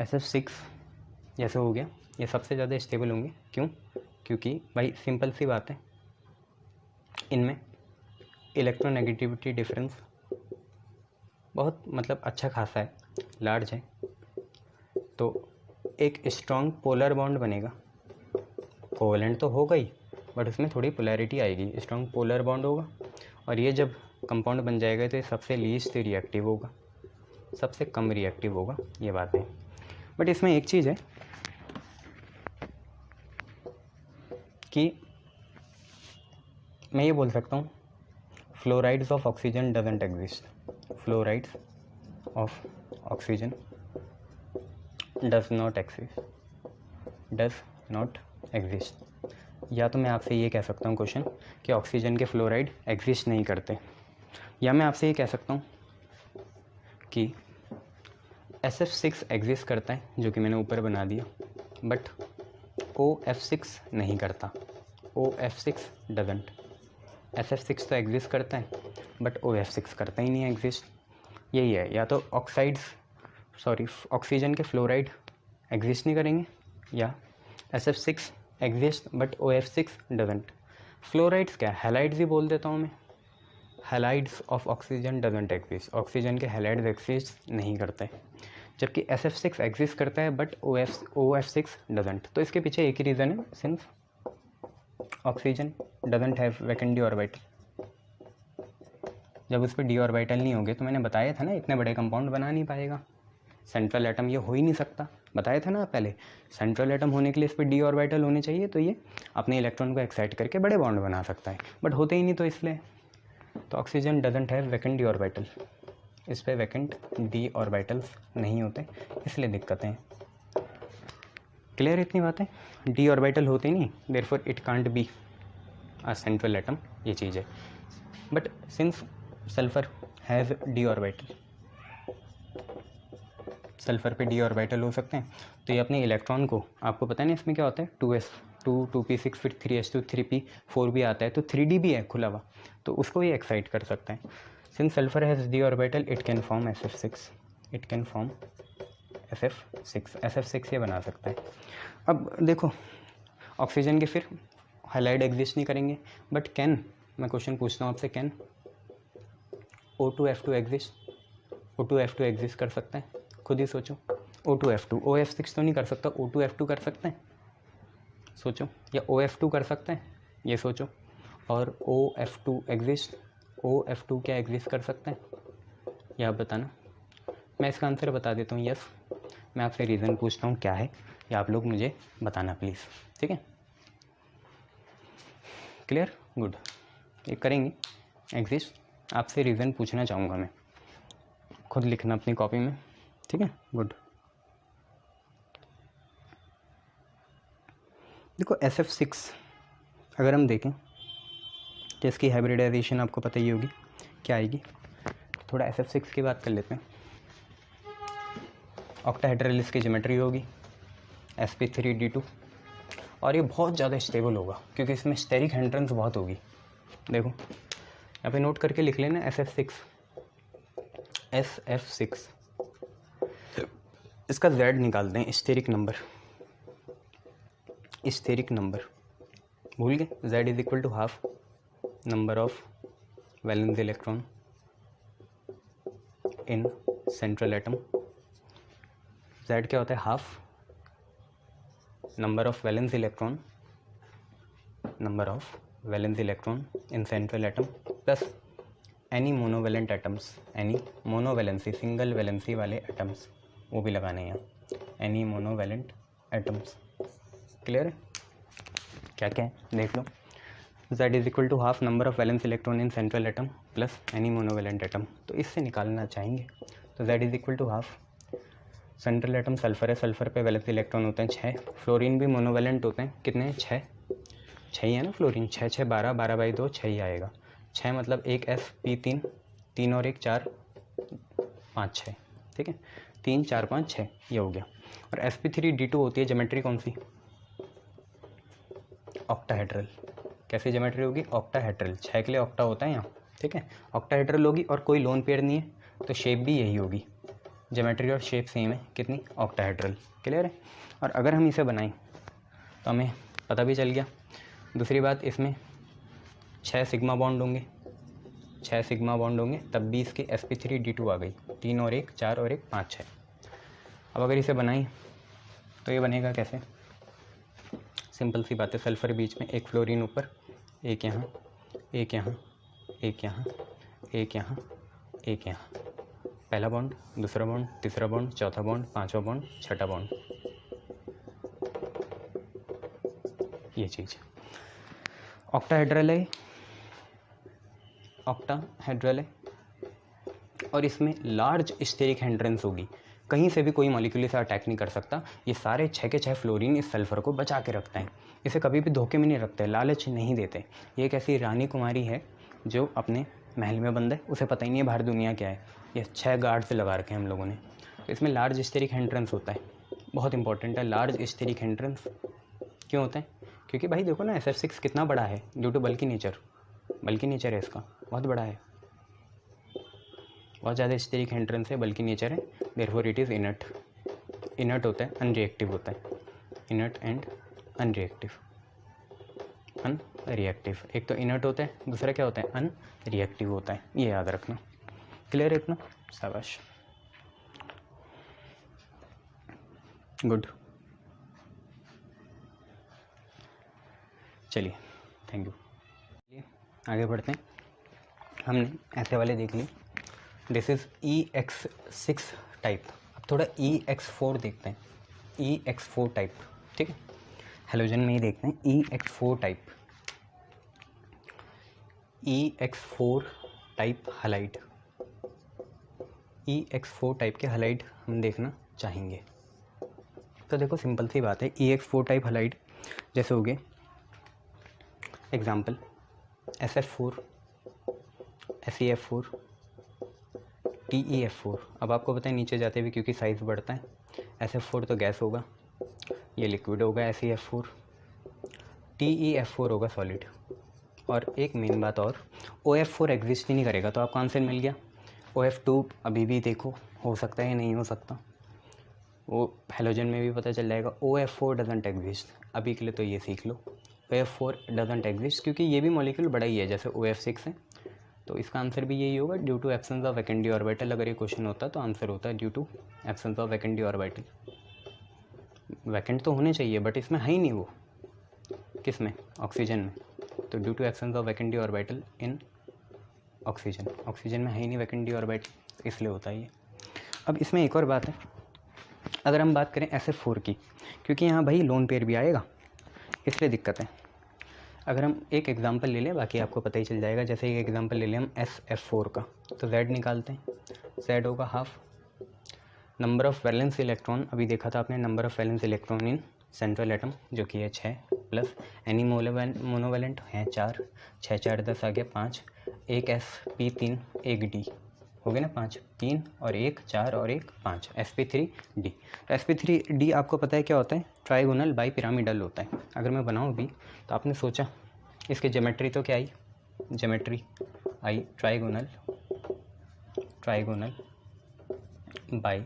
SF6 जैसे हो गया, ये सबसे ज़्यादा स्टेबल होंगे। क्यों? क्योंकि भाई सिंपल सी बात है, इनमें इलेक्ट्रोनेगेटिविटी डिफरेंस बहुत मतलब अच्छा खासा है, लार्ज है, तो एक स्ट्रॉन्ग पोलर बॉन्ड बनेगा। कोवेलेंट तो होगा ही, बट उसमें थोड़ी पोलैरिटी आएगी, स्ट्रॉन्ग पोलर बॉन्ड होगा, और ये जब कंपाउंड बन जाएगा तो ये सबसे लीस्ट रिएक्टिव होगा, सबसे कम रिएक्टिव होगा, ये बात है। बट इसमें एक चीज़ है कि मैं ये बोल सकता हूँ fluorides of oxygen doesn't exist, fluorides of oxygen does not exist. या तो मैं आपसे ये कह सकता हूँ क्वेश्चन कि ऑक्सीजन के फ्लोराइड एग्जिस्ट नहीं करते, या मैं आपसे ये कह सकता हूँ कि SF6 एग्जिस्ट करता है, जो कि मैंने ऊपर बना दिया, बट OF6 नहीं करता, OF6 डजंट। SF6 तो एग्जिस्ट करता है बट OF6 करता ही नहीं एग्जिस्ट। यही है, या तो ऑक्सीजन के फ्लोराइड एग्जिस्ट नहीं करेंगे, या SF6 exist but OF6 doesn't. Fluorides क्या, हैलाइड्स ही बोल देता हूँ मैं, halides of oxygen doesn't exist, oxygen के हैलाइड्स एग्जिस्ट नहीं करते, जबकि SF6 एग्जिस्ट करता है बट OF6 डजंट। तो इसके पीछे एक ही रीज़न है, since oxygen doesn't have vacant d orbital. जब उस पर डी ऑर्बिटल नहीं होंगे, तो मैंने बताया था ना, इतने बड़े कंपाउंड बना नहीं पाएगा, सेंट्रल एटम ये हो ही नहीं सकता, बताया था ना पहले, सेंट्रल एटम होने के लिए इस पर डी ऑर्बिटल होने चाहिए, तो ये अपने इलेक्ट्रॉन को एक्साइट करके बड़े बॉन्ड बना सकता है, बट होते ही नहीं, तो इसलिए तो oxygen doesn't have vacant d orbital, इस पर वैकेंट डी ऑर्बिटल्स नहीं होते, इसलिए दिक्कतें हैं। क्लियर इतनी बातें, डी ऑर्बिटल होते नहीं, therefore it can't be a central atom, ये चीज़ है। But since sulphur has D orbital, sulphur पे डी ऑर्बिटल हो सकते हैं, तो ये अपने इलेक्ट्रॉन को, आपको पता है ना इसमें क्या होता है, 2p6 फिर 3s2 3p4 भी आता है, तो 3d भी है खुला हुआ, तो उसको ये एक्साइट कर सकता है। Since sulphur has D orbital it can form SF6, it can form SF6 ये बना सकता है। अब देखो ऑक्सीजन के फिर हाइलाइड एग्जिस्ट नहीं करेंगे, बट कैन, मैं क्वेश्चन पूछता हूँ आपसे, can O2F2 exist, O2F2 exist कर सकता है, खुद ही सोचो। O2F2, OF6 तो नहीं कर सकता, O2F2 कर सकते हैं, सोचो, या OF2 कर सकते हैं, ये सोचो। और OF2 एग्जिस्ट, OF2 क्या एग्जिस्ट कर सकते हैं, यह आप बताना। मैं इसका आंसर बता देता हूँ, यस। मैं आपसे रीज़न पूछता हूँ क्या है, या आप लोग मुझे बताना प्लीज़, ठीक है। Clear, good. ये करेंगे एग्जिस्ट, आपसे रीज़न पूछना चाहूँगा मैं, खुद लिखना अपनी कॉपी में, ठीक है, गुड। देखो SF6 अगर हम देखें तो इसकी हाइब्रिडाइजेशन आपको पता ही होगी क्या आएगी। थोड़ा SF6 की बात कर लेते हैं। ऑक्टाहेड्रल इसकी ज्योमेट्री होगी, sp3d2, और ये बहुत ज़्यादा स्टेबल होगा क्योंकि इसमें स्टेरिक हिंड्रेंस बहुत होगी। देखो यहाँ पे नोट करके लिख लेना SF6, इसका Z निकालते हैं, स्टेरिक नंबर भूल गए। Z is equal to half number of valence electron in central atom. Z क्या होता है, half number of valence electron in central atom plus any monovalent atoms, any monovalency single valency वाले atoms वो भी लगाने हैं यहाँ, एनी मोनोवेलेंट एटम्स। क्लियर है, क्या क्या है देख लो। Z is equal to half number of valence electron in central atom plus any monovalent atom, तो इससे निकालना चाहेंगे तो Z is equal to half, central atom sulphur है, सल्फर पे वैलेंस इलेक्ट्रॉन होते हैं 6, फ्लोरीन भी मोनोवेलेंट होते हैं, कितने हैं 6 ही है ना, फ्लोरीन 6 6 12 12 बाई 2 6 ही आएगा, 6 मतलब एक sp3, 3 और 1 4 5 6, ठीक है, 3 4 5 6 ये हो गया। और sp3d2 होती है ज्योमेट्री कौन सी, ऑक्टाहेड्रल। कैसी ज्योमेट्री होगी, ऑक्टाहेड्रल, 6 के लिए ऑक्टा होता है यहाँ, ठीक है, ऑक्टाहेड्रल होगी और कोई लोन पेयर नहीं है तो शेप भी यही होगी, ज्योमेट्री और शेप सेम है, कितनी, ऑक्टाहेड्रल। क्लियर है। और अगर हम इसे बनाएं तो हमें पता भी चल गया। दूसरी बात, इसमें 6 सिग्मा बॉन्ड होंगे, 6 सिग्मा बॉन्ड होंगे, तब भी इसकी sp3d2 आ गई, 3 और 1 4 और 1 5 6। अब अगर इसे बनाएं तो ये बनेगा कैसे, सिंपल सी बात है, सल्फर बीच में, एक फ्लोरीन ऊपर, एक यहाँ, एक यहाँ, एक यहाँ, एक यहाँ, एक यहाँ, पहला बॉन्ड, दूसरा बॉन्ड, तीसरा बॉन्ड, चौथा बॉन्ड, पांचवा बॉन्ड, छठा बॉन्ड, ये चीज़ ऑक्टाहेड्रल है, और इसमें लार्ज स्टेरिक हिंड्रेंस होगी, कहीं से भी कोई मॉलिक्यूल इसे अटैक नहीं कर सकता। ये सारे 6 के 6 फ्लोरीन इस सल्फर को बचा के रखते हैं, इसे कभी भी धोखे में नहीं रखते, लालच नहीं देते। ये एक ऐसी रानी कुमारी है जो अपने महल में बंद है, उसे पता ही नहीं है बाहर दुनिया क्या है। ये 6 गार्ड से लगा रखे हैं हम लोगों ने। तो इसमें लार्ज स्टेरिक हिंड्रेंस होता है, बहुत इंपॉर्टेंट है लार्ज स्टेरिक हिंड्रेंस। क्यों होता है, क्योंकि भाई देखो ना SF6 कितना बड़ा है, ड्यू टू बल्कि नेचर है इसका, बहुत बड़ा है, बहुत ज़्यादा स्टेरिक हिंड्रेंस है, बल्कि नेचर है, देयरफॉर इट इज़ इनर्ट होता है, अनरिएक्टिव होता है, इनर्ट एंड अनरिएक्टिव। एक तो इनर्ट होता है, दूसरा क्या होता है, अनरिएक्टिव होता है, ये याद रखना। क्लियर है इतना, शाबाश, गुड। चलिए, थैंक यू। आगे बढ़ते हैं, हमने ऐसे वाले देख लिए, दिस इज़ EX6 टाइप। अब थोड़ा EX4 देखते हैं, EX4 टाइप, ठीक है, हेलोजन में ही देखते हैं EX4 type, EX4 type halide, EX4 type के हैलाइड हम देखना चाहेंगे। तो देखो सिंपल सी बात है, EX4 टाइप हैलाइड जैसे हो गए, एग्जाम्पल SF4, SeF4, TeF4। अब आपको पता है नीचे जाते हुए क्योंकि साइज़ बढ़ता है, SF4 तो गैस होगा, ये लिक्विड होगा SeF4, TeF4 होगा सॉलिड। और एक मेन बात और, OF4 एग्जिस्ट ही नहीं करेगा, तो आपको आंसर मिल गया। OF2 अभी भी देखो हो सकता है या नहीं हो सकता, वो हेलोजन में भी पता चल जाएगा। OF4 डजंट एग्जिस्ट, अभी के लिए तो ये सीख लो, OF4 डजंट एग्जिस्ट, क्योंकि ये भी मॉलिक्यूल बड़ा ही है जैसे OF6 है, तो इसका आंसर भी यही होगा, due to absence of vacant d orbital. अगर ये क्वेश्चन होता तो आंसर होता है due to absence of vacant d orbital. Vacant तो होने चाहिए बट इसमें है ही नहीं वो, किस में, ऑक्सीजन में, तो due to absence of vacant d orbital in oxygen, oxygen में है ही नहीं वैकेंट डी ऑर्बिटल, इसलिए होता है ये। अब इसमें एक और बात है, अगर हम बात करें SF4 की, क्योंकि यहाँ भाई लोन पेयर भी आएगा इसलिए दिक्कत है। अगर हम एक एग्जांपल ले लें, बाकी आपको पता ही चल जाएगा, जैसे एक एग्जांपल ले लें हम SF4 का, तो Z निकालते हैं, Z होगा half number of valence electron, अभी देखा था आपने number of valence electron in central atom जो कि है 6, प्लस एनी मोनोवैलेंट हैं 4, 6 4 10 आ गया 5, एक sp3 एक d हो गया ना 5, 3 और 1 4 और 1 5 sp3d। sp3d आपको पता है क्या होता है, ट्राइगोनल बाई पिरामिडल होता है। अगर मैं बनाऊँ भी तो आपने सोचा इसकी ज्योमेट्री तो क्या आई, ज्योमेट्री आई ट्राइगोनल बाई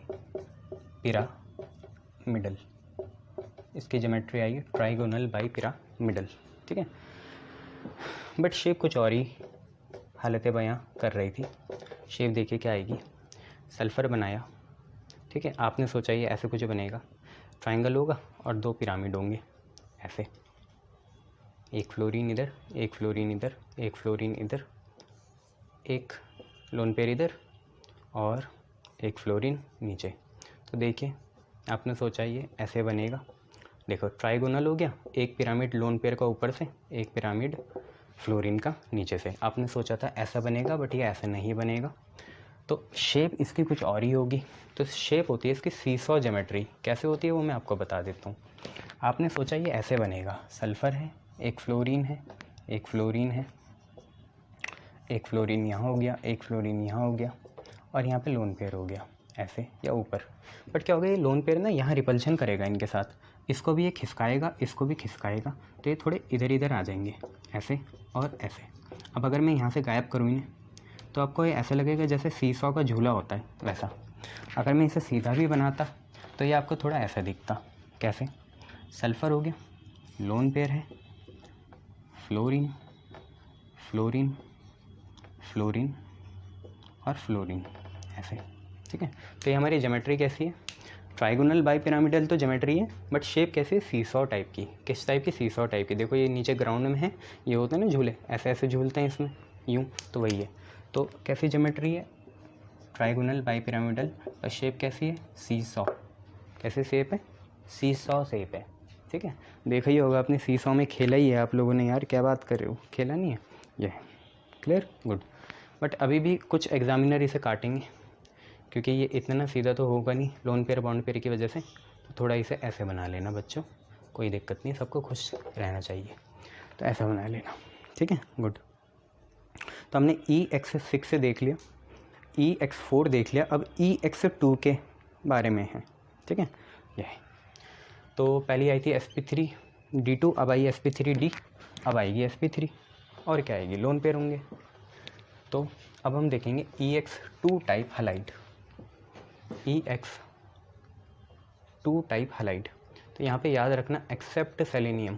पिरामिडल, इसकी ज्योमेट्री आई ट्राइगोनल बाई पिरामिडल, ठीक है। बट शेप कुछ और ही हालत बयां कर रही थी। शेप देखिए क्या आएगी, सल्फ़र बनाया, ठीक है। आपने सोचा ये ऐसे कुछ बनेगा, ट्राइंगल होगा और 2 पिरामिड होंगे ऐसे, एक फ्लोरीन इधर, एक फ्लोरीन इधर, एक फ्लोरीन इधर, एक लोन पेयर इधर और एक फ्लोरीन नीचे। तो देखिए आपने सोचा ये ऐसे बनेगा, देखो ट्राइगोनल हो गया, एक पिरामिड लोन पेयर का ऊपर से, एक पिरामिड फ्लोरीन का नीचे से। आपने सोचा था ऐसा बनेगा, बट ये ऐसे नहीं बनेगा, तो शेप इसकी कुछ और ही होगी। तो शेप होती है इसकी सीसॉ ज्योमेट्री। कैसे होती है वो मैं आपको बता देता हूँ। आपने सोचा ये ऐसे बनेगा, सल्फ़र है, एक फ्लोरीन है, एक फ्लोरीन है, एक फ्लोरीन यहाँ हो गया, एक फ्लोरीन यहाँ हो गया और यहाँ पे लोन पेयर हो गया ऐसे या ऊपर। बट क्या होगा, ये लोन पेयर ना यहाँ रिपल्शन करेगा इनके साथ, इसको भी ये खिसकाएगा, इसको भी खिसकाएगा, तो ये थोड़े इधर इधर आ जाएंगे ऐसे और ऐसे। अब अगर मैं यहाँ से गायब करूँ इन्हें तो आपको ये ऐसा लगेगा जैसे सीसॉ का झूला होता है वैसा। अगर मैं इसे सीधा भी बनाता तो ये आपको थोड़ा ऐसा दिखता। कैसे, सल्फ़र हो गया, लोन पेयर है, फ्लोरीन फ्लोरीन फ्लोरीन और फ्लोरीन ऐसे, ठीक है। तो ये हमारी ज्योमेट्री कैसी है, ट्राइगोनल बाई पिरामिडल तो ज्योमेट्री है, बट शेप कैसी है, सीसॉ टाइप की। किस टाइप की, सीसॉ टाइप की। देखो ये नीचे ग्राउंड में है, ये होते हैं ना झूले, ऐसे ऐसे झूलते हैं इसमें यूँ, तो वही है। तो कैसी ज्योमेट्री है, ट्राइगोनल बाई पिरामिडल, और शेप कैसी है, सीसॉ। कैसे शेप है, सीसॉ शेप है, ठीक है। देखा ही होगा आपने, सीसॉ में खेला ही है आप लोगों ने, यार क्या बात कर रहे हो, खेला नहीं है ये, क्लियर, गुड। बट अभी भी कुछ एग्जामिनर इसे काटेंगे क्योंकि ये इतना ना सीधा तो होगा नहीं लोन पेयर बॉन्ड पेयर की वजह से, तो थोड़ा इसे ऐसे बना लेना बच्चों, कोई दिक्कत नहीं, सबको खुश रहना चाहिए, तो ऐसा बना लेना, ठीक है, गुड। तो हमने EX6 से देख लिया, EX4 देख लिया, अब EX2 के बारे में है, ठीक है। ये तो पहली आई थी sp3d2, अब आई sp3d, अब आएगी sp3, और क्या आएगी, लोन पेयर होंगे। तो अब हम देखेंगे EX2 type halide, EX2 type halide. तो यहाँ पे याद रखना एक्सेप्ट सेलेनियम,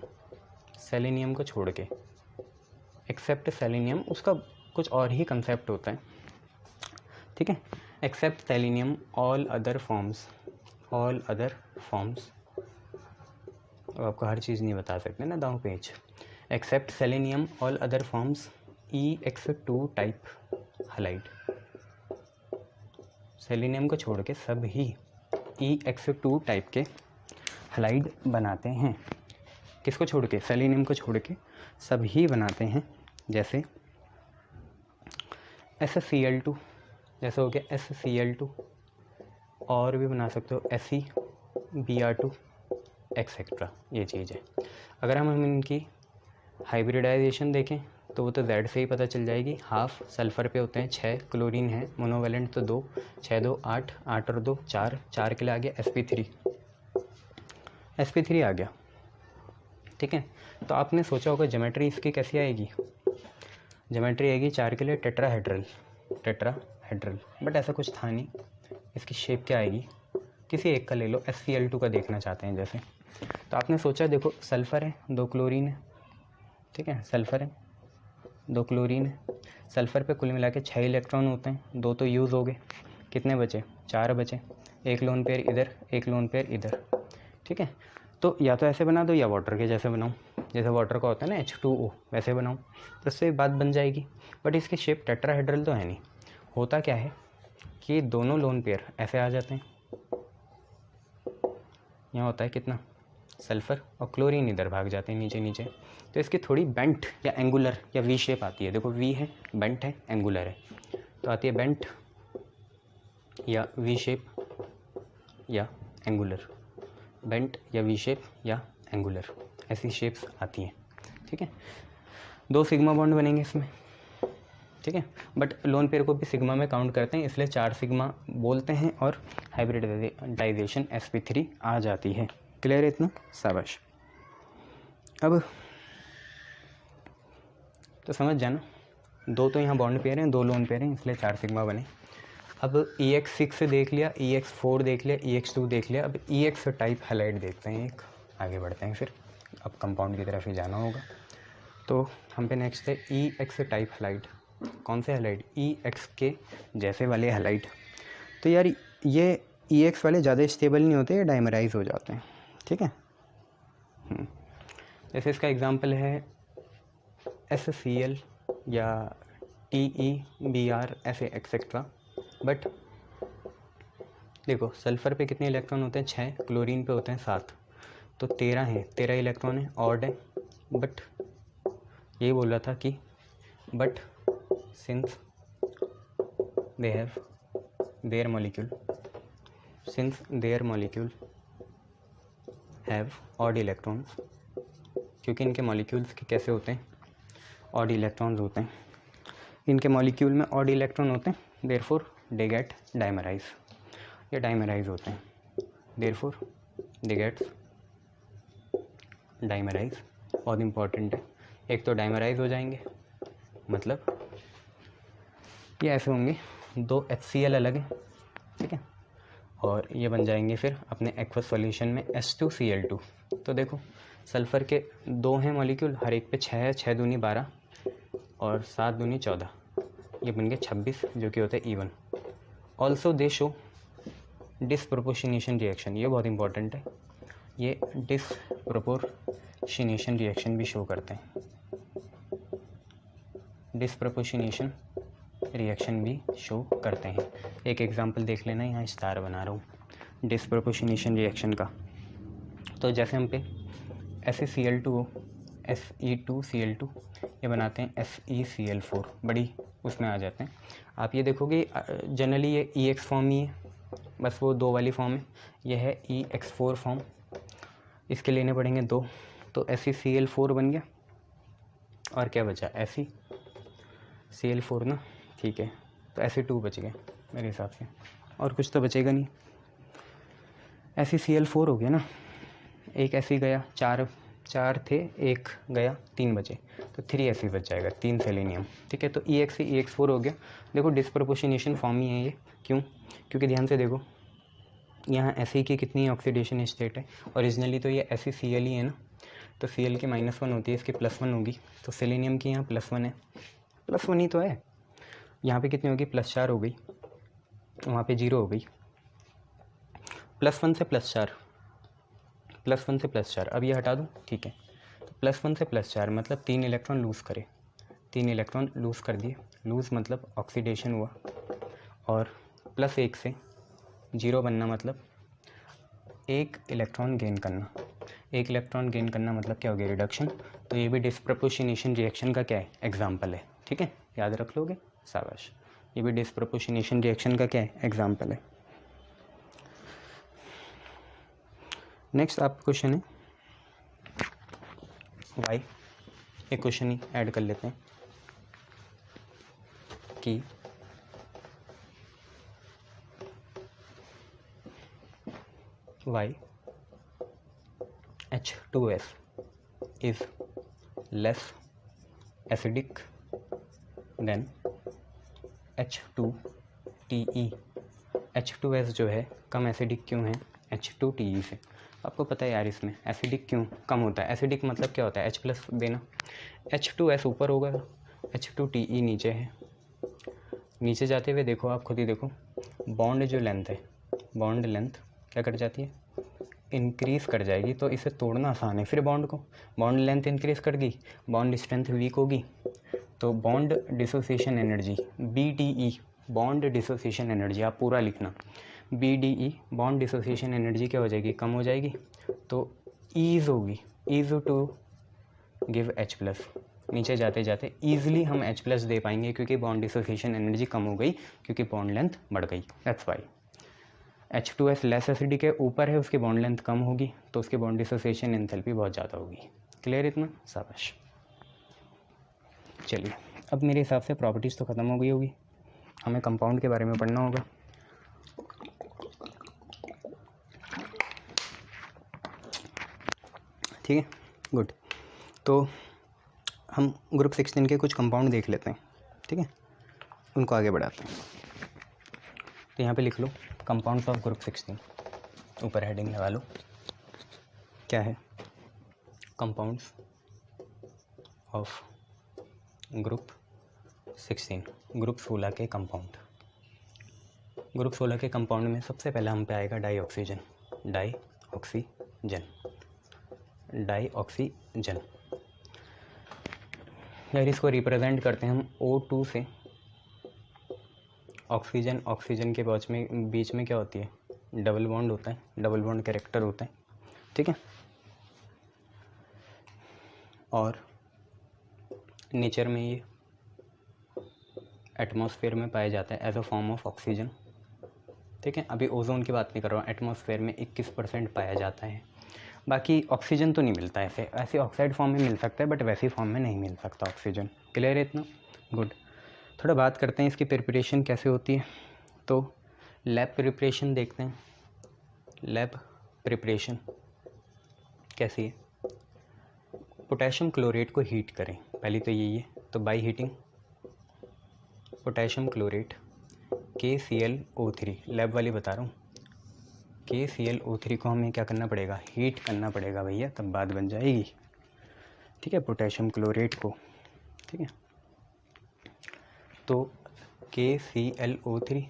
सेलेनियम को छोड़ के, एक्सेप्ट सेलेनियम, उसका कुछ और ही कंसेप्ट होता है, ठीक है। Except selenium all other forms, all other forms, अब आपको हर चीज़ नहीं बता सकते ना दांव पेज। Except selenium all other forms EX2 type halide, selenium को छोड़ के सभी EX2 टाइप के हैलाइड बनाते हैं। किसको छोड़ के, सेलेनियम को छोड़ के सभी बनाते हैं। जैसे SCl2, जैसे हो गया SCl2, और भी बना सकते हो SeBr2 एक्सेट्रा, ये चीज़ है। अगर हम इनकी हाइब्रिडाइजेशन देखें तो वो तो Z से ही पता चल जाएगी। हाफ सल्फ़र पे होते हैं 6, क्लोरीन है, मोनोवैलेंट तो 2, 6 2 8, 8 और 2 4, 4 के लिए आ गया sp3, sp3 आ गया, ठीक है। तो आपने सोचा होगा ज्योमेट्री इसकी कैसी आएगी, ज्योमेट्री आएगी 4 के लिए टेट्राहेड्रल, टेट्राहेड्रल, बट ऐसा कुछ था नहीं। इसकी शेप क्या आएगी, किसी एक का ले लो, SCl2 का देखना चाहते हैं जैसे। तो आपने सोचा देखो सल्फ़र है, 2 क्लोरीन है, ठीक है, सल्फ़र है, 2 क्लोरीन है, सल्फ़र पे कुल मिला के 6 इलेक्ट्रॉन होते हैं, 2 तो यूज़ हो गए, कितने बचे, 4 बचे, एक लोन पेयर इधर, एक लोन पेयर इधर, ठीक है। तो या तो ऐसे बना दो या वाटर के जैसे बनाओ, जैसे वाटर का होता है ना H2O, वैसे बनाऊँ तो इससे बात बन जाएगी। बट इसकी शेप टेट्राहेड्रल तो है नहीं। होता क्या है कि दोनों लोन पेयर ऐसे आ जाते हैं, यहाँ होता है कितना सल्फ़र और क्लोरीन इधर भाग जाते हैं नीचे नीचे, तो इसकी थोड़ी बेंट या एंगुलर या वी शेप आती है। देखो वी है, बेंट है, एंगुलर है, तो आती है बेंट या वी शेप या एंगुलर, बेंट या वी शेप या एंगुलर, ऐसी शेप्स आती हैं। ठीक है, 2 सिग्मा बॉन्ड बनेंगे इसमें। ठीक है, बट लोन पेयर को भी सिग्मा में काउंट करते हैं, इसलिए 4 सिग्मा बोलते हैं और हाइब्रिडाइजेशन sp3 आ जाती है। क्लियर है इतना? शाबाश। अब तो समझ जाना, 2 तो यहाँ बॉन्ड पेयर हैं, 2 लोन पेयर हैं, इसलिए 4 सिग्मा बने। अब EX6 देख लिया, EX4 देख लिया, EX2 देख लिया। अब EX टाइप हैलाइड देखते हैं एक, आगे बढ़ते हैं फिर। अब कंपाउंड की तरफ ही जाना होगा, तो हम पे नेक्स्ट है EX टाइप हैलाइड। कौन से हैलाइड? EX के जैसे वाले हैलाइड। तो यार ये EX वाले ज़्यादा स्टेबल नहीं होते, ये डाइमराइज हो जाते हैं। ठीक है, जैसे इसका एग्जांपल है SCl या TeBr ऐसे एक्सेट्रा। बट देखो सल्फ़र पे कितने इलेक्ट्रॉन होते हैं? 6, क्लोरीन पे होते हैं 7, तो 13 है, 13 इलेक्ट्रॉन है, ऑड है। बट यही बोल रहा था कि but since they have their molecule, since their molecule have odd electrons, क्योंकि इनके मॉलिक्यूल्स के कैसे होते हैं? ऑड इलेक्ट्रॉन्स होते हैं। इनके मॉलिक्यूल में ऑड इलेक्ट्रॉन होते हैं, देयरफॉर दे गेट डाइमराइज, ये डाइमराइज होते हैं, देयरफॉर दे गेट्स डाइमराइज। बहुत इंपॉर्टेंट है, एक तो डाइमराइज हो जाएंगे, मतलब ये ऐसे होंगे, 2 HCl अलग हैं। ठीक है, और ये बन जाएंगे फिर अपने एक्वस सॉल्यूशन में H2Cl2। तो देखो सल्फ़र के 2 हैं मॉलिक्यूल, हर एक पे 6 है, 6 दूनी 12 और 7 दूनी 14, ये बन गए 26, जो कि होता है E1। Also they show disproportionation reaction, ये बहुत इंपॉर्टेंट है, ये डिसप्रोपोर्शनेशन रिएक्शन भी शो करते हैं, डिसप्रोपोर्शनेशन रिएक्शन भी शो करते हैं। एक एग्जांपल देख लेना, यहाँ स्टार बना रहा हूँ डिसप्रोपोर्शनेशन रिएक्शन का। तो जैसे हम पे SeCl2 Fe2Cl2 ये बनाते हैं SeCl4, बड़ी उसमें आ जाते हैं। आप ये देखोगे जनरली ये EX फॉर्म ही है, बस वो 2 वाली फॉर्म है, ये है EX4 फॉर्म, इसके लेने पड़ेंगे 2, तो SeCl4 बन गया, और क्या बचा? SeCl4 ना, ठीक है, तो Fe2 बच गए मेरे हिसाब से, और कुछ तो बचेगा नहीं। SeCl4 हो गया ना, एक Fe गया, 4 थे, एक गया, 3 बचे, तो 3 Fe बच जाएगा, 3 सेलेनियम। ठीक है, तो EX से EX4 हो गया। देखो डिसप्रोपोर्शनेशन फॉर्म ही है ये, क्यों? क्योंकि ध्यान से देखो यहाँ Fe की कितनी ऑक्सीडेशन स्टेट है, ओरिजिनली तो ये SeCl ही है ना, तो Cl की -1 होती है, इसकी +1 होगी, तो सेलेनियम की यहाँ +1 है, +1 ही तो है। यहाँ पे कितनी होगी? +4 हो गई, वहाँ पे 0 हो गई, +1 से +4, +1 से +4, अब ये हटा दूँ, ठीक है, तो +1 से +4 मतलब 3 इलेक्ट्रॉन लूज़ करे, 3 इलेक्ट्रॉन लूज़ कर दिए, लूज़ मतलब ऑक्सीडेशन हुआ, और +1 से 0 बनना मतलब 1 इलेक्ट्रॉन गेन करना, 1 इलेक्ट्रॉन गेन करना मतलब क्या हो गया? रिडक्शन। तो ये भी डिसप्रोपोर्शनेशन रिएक्शन का क्या है? एग्जाम्पल है। ठीक है, याद रख लोगे, शाबाश। ये भी डिसप्रोपोर्शनेशन रिएक्शन का क्या है? एग्जाम्पल है। नेक्स्ट आप क्वेश्चन है वाई, एक क्वेश्चन ही ऐड कर लेते हैं कि Y H2S is less acidic than H2TE। H2S जो है कम एसिडिक क्यों है H2TE से? आपको पता है यार, इसमें एसिडिक क्यों कम होता है? एसिडिक मतलब क्या होता है? H+ देना, H2S ऊपर होगा, H2TE नीचे है। नीचे जाते हुए देखो, आप खुद ही देखो, बॉन्ड जो लेंथ है, बॉन्ड लेंथ क्या कट जाती है? इंक्रीज़ कर जाएगी तो इसे तोड़ना आसान है। फिर बॉन्ड को, बॉन्ड लेंथ इंक्रीज़ कर गई, बॉन्ड स्ट्रेंथ वीक होगी, तो bond dissociation energy BDE, bond dissociation energy आप पूरा लिखना, BDE बॉन्ड डिसोसिएशन एनर्जी क्या हो जाएगी, कम हो जाएगी, तो ईज़ होगी, ईज़ टू गिव H+। नीचे जाते जाते ईजिली हम H+ दे पाएंगे क्योंकि बॉन्ड डिसोसिएशन एनर्जी कम हो गई, क्योंकि बॉन्ड लेंथ बढ़ गई, that's why. H2S less acidic के ऊपर है, उसकी बॉन्ड लेंथ कम होगी तो उसकी बॉन्ड डिसोसिएशन एंथैल्पी बहुत ज़्यादा होगी। क्लियर इतना? शाबाश। चलिए, अब मेरे हिसाब से प्रॉपर्टीज़ तो ख़त्म हो गई होगी, हमें कंपाउंड के बारे में पढ़ना होगा। ठीक है, गुड। तो हम ग्रुप 16 के कुछ कंपाउंड देख लेते हैं, ठीक है, उनको आगे बढ़ाते हैं। तो यहाँ पे लिख लो कंपाउंड्स ऑफ ग्रुप 16, ऊपर हेडिंग लगा लो, क्या है, कंपाउंड्स ऑफ ग्रुप 16, ग्रुप 16 के कंपाउंड। ग्रुप 16 के कंपाउंड में सबसे पहला हम पे आएगा डाईऑक्सीजन, डाईऑक्सीजन, डाईऑक्सीजन। यार इसको रिप्रेजेंट करते हैं हम O2 से। ऑक्सीजन ऑक्सीजन के बीच में क्या होती है, डबल बॉन्ड होता है, डबल बॉन्ड कैरेक्टर होता है, ठीक है। और नेचर में ये एटमॉस्फेयर में पाया जाता है as a form of oxygen, ठीक है। अभी ओजोन की बात नहीं कर रहा हूँ, एटमॉस्फेयर में 21% पाया जाता है। बाकी ऑक्सीजन तो नहीं मिलता ऐसे ऑक्साइड फॉर्म में मिल सकता है, बट वैसी फॉर्म में नहीं मिल सकता ऑक्सीजन। क्लियर है इतना? गुड। थोड़ा बात करते हैं इसकी प्रिपरेशन कैसे होती है। तो लैब प्रिपरेशन देखते हैं। लैब प्रिपरेशन कैसी है, पोटेशियम क्लोरेट को हीट करें, पहली तो यही है, तो by heating potassium chlorate KClO3, lab वाली बता रहा हूँ, KClO3 को हमें क्या करना पड़ेगा, हीट करना पड़ेगा भैया, तब बात बन जाएगी, ठीक है, पोटेशियम क्लोरेट को, ठीक है। तो KClO3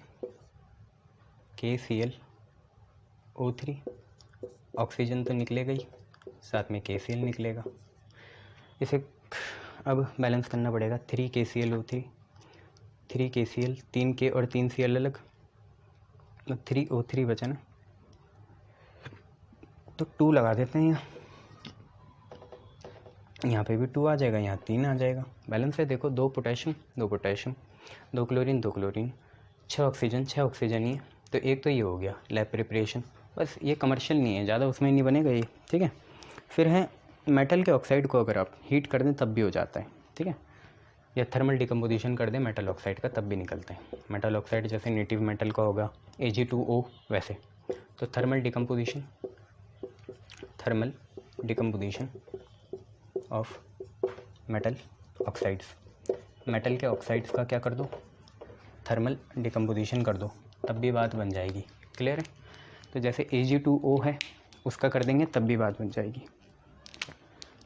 ऑक्सीजन तो निकलेगा ही, साथ में KCl निकलेगा, इसे अब बैलेंस करना पड़ेगा। 3 KClO3, 3 KCl, 3 K और 3 Cl अलग, 3 O3 बचा ना, तो 2 लगा देते हैं यहाँ पे भी 2 आ जाएगा, यहाँ 3 आ जाएगा, बैलेंस है। देखो 2 potassium 2 chlorine 2 chlorine, 6 oxygen 6 oxygen ही है, तो एक तो ये हो गया लैब प्रिपरेशन। बस ये कमर्शियल नहीं है, ज़्यादा उसमें नहीं बनेगा ये, ठीक है। फिर है मेटल के ऑक्साइड को अगर आप हीट कर दें तब भी हो जाता है, ठीक है, या थर्मल डिकम्पोजिशन कर दें मेटल ऑक्साइड का तब भी निकलते हैं। मेटल ऑक्साइड जैसे नेटिव मेटल का होगा Ag2O वैसे, तो thermal decomposition of metal oxides, metal के ऑक्साइड्स का क्या कर दो, थर्मल डिकम्पोजिशन कर दो, तब भी बात बन जाएगी। क्लियर है? तो जैसे Ag2O है उसका कर देंगे तब भी बात बन जाएगी।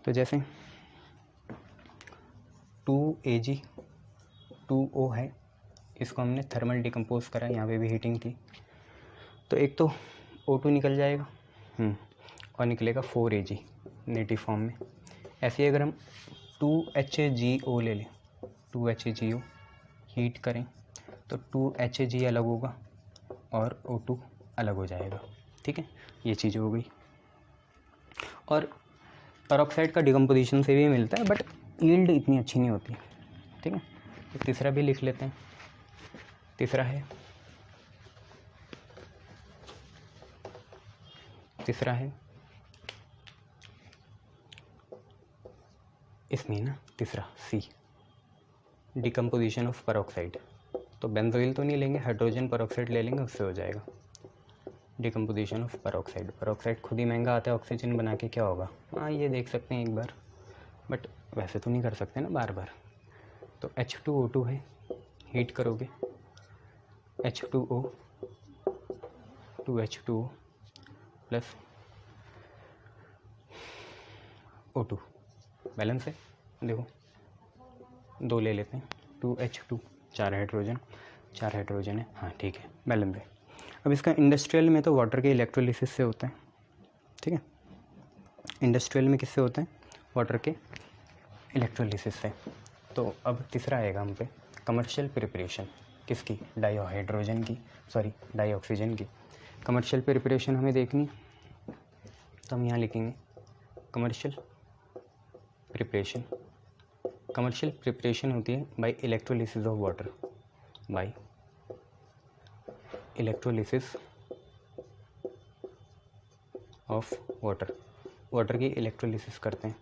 तो जैसे 2Ag2O है, इसको हमने थर्मल डिकम्पोज करा, यहाँ पे भी हीटिंग थी, तो एक तो O2 निकल जाएगा और निकलेगा 4Ag नेटिव फॉर्म में। ऐसे ही अगर हम 2HGO ले लें, 2HGO हीट करें तो 2HG अलग होगा और O2 अलग हो जाएगा, ठीक है, ये चीज़ हो गई। और पेरोक्साइड का डिकम्पोजिशन से भी मिलता है, बट यील्ड इतनी अच्छी नहीं होती, ठीक है। तो तीसरा भी लिख लेते हैं। तीसरा है इसमें ना, तीसरा C, डिकम्पोजिशन ऑफ पेरोक्साइड। तो बेंजोइल तो नहीं लेंगे, हाइड्रोजन पेरोक्साइड ले लेंगे, उससे हो जाएगा डिकम्पोजिशन ऑफ पेरोक्साइड। पेरोक्साइड खुद ही महंगा आता है, ऑक्सीजन बना के क्या होगा, हाँ ये देख सकते हैं एक बार, बट वैसे तो नहीं कर सकते ना बार बार। तो H2O2 है, हीट करोगे H2O 2H2O plus O2, balance है। देखो 2 ले लेते हैं, 2H2, 4 हाइड्रोजन है, हाँ ठीक है, बैलेंस है। अब इसका इंडस्ट्रियल में तो वाटर के इलेक्ट्रोलिसिस से होता है, ठीक है। इंडस्ट्रियल में किससे होते हैं? वाटर के इलेक्ट्रोलिसिस से। तो अब तीसरा आएगा हम पे कमर्शियल प्रिपरेशन, किसकी? डाईहाइड्रोजन की, सॉरी डाईऑक्सीजन की। कमर्शियल प्रिपरेशन हमें देखनी, तो हम यहाँ लिखेंगे कमर्शियल प्रिपरेशन। कमर्शियल प्रिपरेशन होती है by electrolysis of water, by electrolysis of water. Water की इलेक्ट्रोलिसिस करते हैं,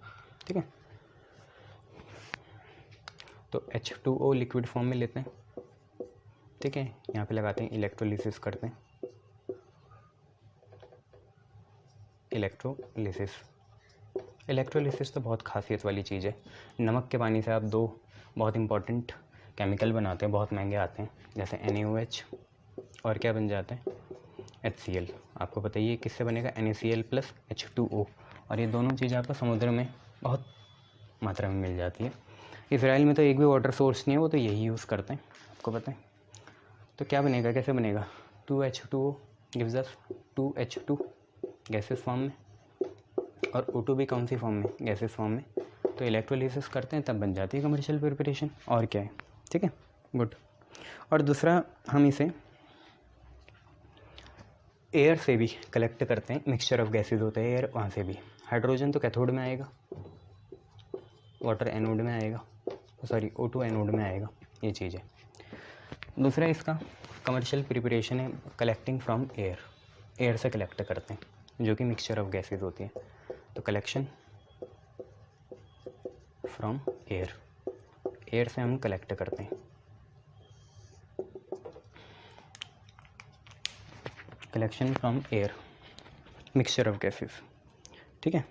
ठीक है। तो H2O लिक्विड फॉर्म में लेते हैं, ठीक है। यहाँ पे लगाते हैं इलेक्ट्रोलिसिस करते हैं, इलेक्ट्रोलिसिस। इलेक्ट्रोलिसिस तो बहुत खासियत वाली चीज़ है। नमक के पानी से आप दो बहुत इंपॉर्टेंट केमिकल बनाते हैं, बहुत महंगे आते हैं, जैसे NaOH और क्या बन जाता है? HCl। आपको बताइए किससे बनेगा? NaCl plus H2O। और ये दोनों चीज़ें आपको समुद्र में बहुत मात्रा में मिल जाती है। इसराइल में तो एक भी वाटर सोर्स नहीं है, वो तो यही यूज़ करते हैं, आपको पता है। तो क्या बनेगा, कैसे बनेगा? 2H2O gives us 2H2 gases form में, और O2 भी कौन सी फॉर्म में? गैसेस फॉर्म में। तो इलेक्ट्रोलिसिस करते हैं तब बन जाती है कमर्शियल प्रिपरेशन, और क्या है, ठीक है, गुड। और दूसरा हम इसे एयर से भी कलेक्ट करते हैं, मिक्सचर ऑफ गैसेज होते हैं एयर, वहाँ से भी। हाइड्रोजन तो कैथोड में आएगा, वाटर एनोड में आएगा, सॉरी O2 एनोड में आएगा, ये चीज़ है। दूसरा इसका कमर्शियल प्रिपरेशन है कलेक्टिंग फ्रॉम एयर, एयर से कलेक्ट करते हैं जो कि मिक्सचर ऑफ गैसेज होती है। तो कलेक्शन फ्रॉम एयर, एयर से हम कलेक्ट करते हैं, collection from air mixture of gases, ठीक है।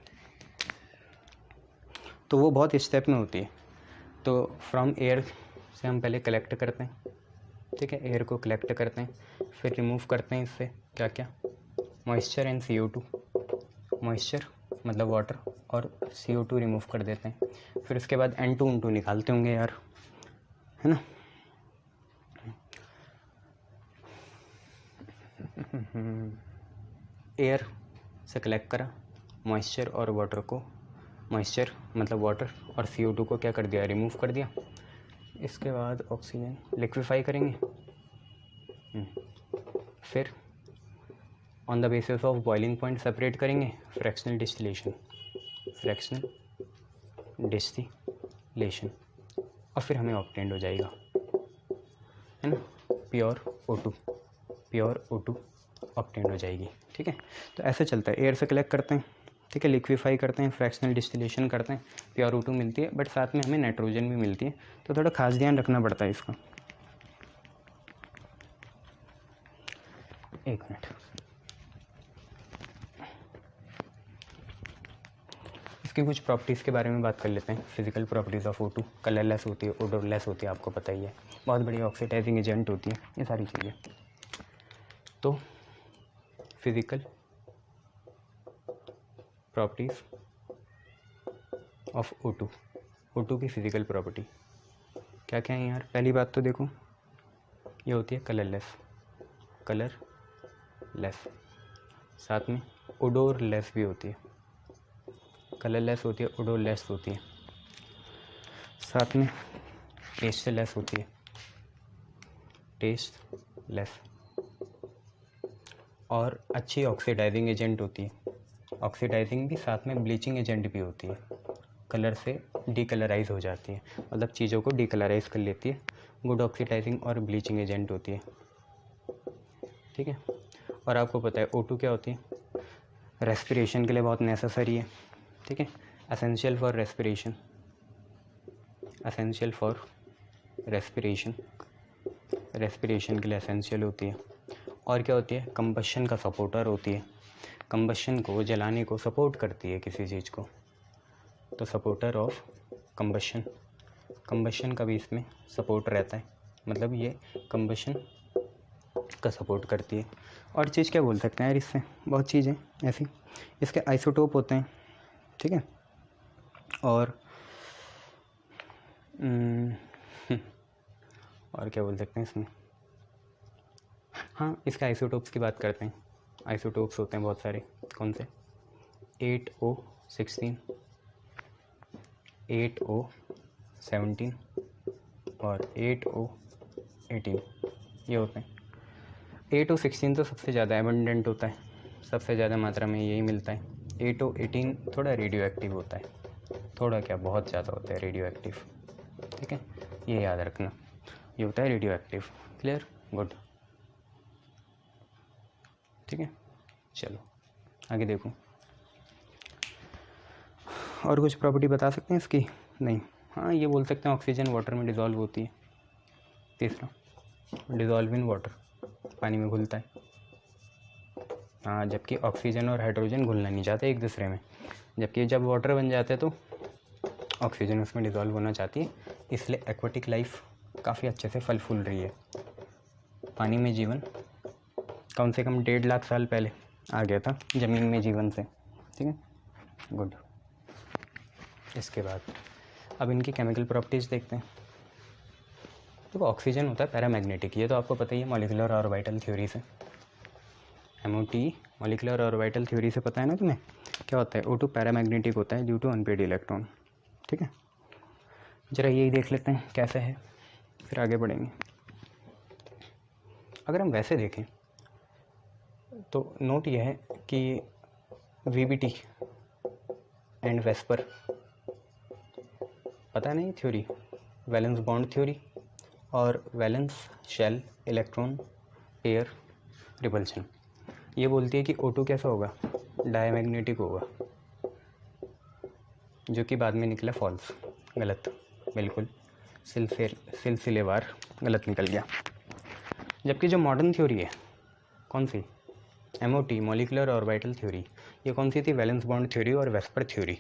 तो वो बहुत स्टेप में होती है। तो फ्रॉम एयर से हम पहले कलेक्ट करते हैं, ठीक है, एयर को कलेक्ट करते हैं, फिर रिमूव करते हैं इससे क्या क्या? Moisture and CO2। मॉइस्चर मतलब वाटर, और CO2 रिमूव कर देते हैं। फिर उसके बाद N2 निकालते होंगे यार, है ना। एयर से कलेक्ट करा मॉइस्चर और वाटर को, मॉइस्चर मतलब वाटर और CO2 को क्या कर दिया? रिमूव कर दिया। इसके बाद ऑक्सीजन लिक्विफाई करेंगे, फिर on the basis of boiling point separate करेंगे, फ्रैक्शनल डिस्टिलेशन, फ्रैक्शनल डिस्टिलेशन, और फिर हमें ऑब्टेन्ड हो जाएगा, है ना, प्योर O2 ऑब्टेन्ड हो जाएगी, ठीक है। तो ऐसे चलता है, एयर से कलेक्ट करते हैं, ठीक है, लिक्विफाई करते हैं, फ्रैक्शनल डिस्टिलेशन करते हैं, प्योर O2 मिलती है, बट साथ में हमें नाइट्रोजन भी मिलती है। तो थोड़ा खास ध्यान रखना पड़ता है इसका। एक मिनट, इसकी कुछ प्रॉपर्टीज़ के बारे में बात कर लेते हैं। Physical properties of O2, colourless होती है, ओडोरलेस होती है, आपको पता ही है, बहुत बड़ी ऑक्सीडाइजिंग एजेंट होती है, ये सारी चीज़ें। तो फिजिकल प्रॉपर्टीज़ ऑफ O2 की फिजिकल प्रॉपर्टी क्या क्या है यार? पहली बात तो देखो, ये होती है कलरलेस, साथ में ओडोरलेस भी होती है, कलरलेस होती है, ओडोरलेस होती है, साथ में टेस्टलेस होती है, टेस्टलेस, और अच्छी ऑक्सीडाइजिंग एजेंट होती है, ऑक्सीडाइजिंग भी, साथ में ब्लीचिंग एजेंट भी होती है, कलर से डीकलराइज हो जाती है, मतलब चीज़ों को डीकलराइज कर लेती है, गुड ऑक्सीडाइजिंग और ब्लीचिंग एजेंट होती है, ठीक है। और आपको पता है O2 क्या होती है? रेस्पिरेशन के लिए बहुत नेसेसरी है, ठीक है, essential for respiration, essential for respiration, respiration के लिए एसेंशियल होती है। और क्या होती है? कंबशन का सपोर्टर होती है, कंबशन को, जलाने को सपोर्ट करती है किसी चीज़ को, तो सपोर्टर ऑफ कंबशन, कंबशन का भी इसमें सपोर्ट रहता है, मतलब ये कंबशन का सपोर्ट करती है। और चीज़ क्या बोल सकते हैं यार इससे? बहुत चीज़ें ऐसी, इसके आइसोटोप होते हैं, ठीक है, और क्या बोल सकते हैं इसमें? हाँ, इसके आइसोटोप्स की बात करते हैं। आइसोटोप्स होते हैं बहुत सारे, कौन से? 8O16, 8O17 और 8O18 ये होते हैं। 8O16 तो सबसे ज़्यादा एबंडेंट होता है, सबसे ज़्यादा मात्रा में यही मिलता है। 8O18 थोड़ा रेडियो एक्टिव होता है, थोड़ा क्या बहुत ज़्यादा होता है रेडियो एक्टिव, ठीक है, ये याद रखना, ये होता है रेडियो एक्टिव। क्लियर, गुड, ठीक है। चलो आगे देखो, और कुछ प्रॉपर्टी बता सकते हैं इसकी? नहीं, हाँ ये बोल सकते हैं ऑक्सीजन वाटर में डिज़ोल्व होती है। तीसरा, डिज़ोल्व इन वाटर, पानी में घुलता है। हाँ, जबकि ऑक्सीजन और हाइड्रोजन घुलना नहीं चाहते एक दूसरे में, जबकि जब वाटर बन जाते हैं तो ऑक्सीजन उसमें डिज़ोल्व होना चाहती है, इसलिए एक्वाटिक लाइफ काफ़ी अच्छे से फल फूल रही है। पानी में जीवन कम से कम 1.5 लाख साल पहले आ गया था ज़मीन में जीवन से, ठीक है, गुड। इसके बाद अब इनकी केमिकल प्रॉपर्टीज़ देखते हैं। देखो ऑक्सीजन होता है पैरामैग्नेटिक, ये तो आपको पता ही है मॉलिक्यूलर ऑर्बिटल थ्योरी से, MOT मॉलिक्यूलर ऑर्बिटल थ्योरी से पता है ना तुम्हें। क्या होता है, O2 पैरामैग्नेटिक होता है ड्यू टू अनपेड इलेक्ट्रॉन, ठीक है। ज़रा यही देख लेते हैं कैसे है, फिर आगे बढ़ेंगे। अगर हम वैसे देखें तो नोट यह है कि VBT एंड वेस्पर, पता है ना ये थ्योरी, वैलेंस बॉन्ड थ्योरी और valence shell electron pair repulsion, ये बोलती है कि O2 कैसा होगा, डायमैग्नेटिक होगा, जो कि बाद में निकला फॉल्स, गलत, बिल्कुल सिलसिलेवार गलत निकल गया। जबकि जो मॉडर्न थ्योरी है, कौन सी, MOT मॉलिक्यूलर ऑर्बिटल थ्योरी, ये कौन सी थी, वैलेंस बॉन्ड थ्योरी और VSEPR theory,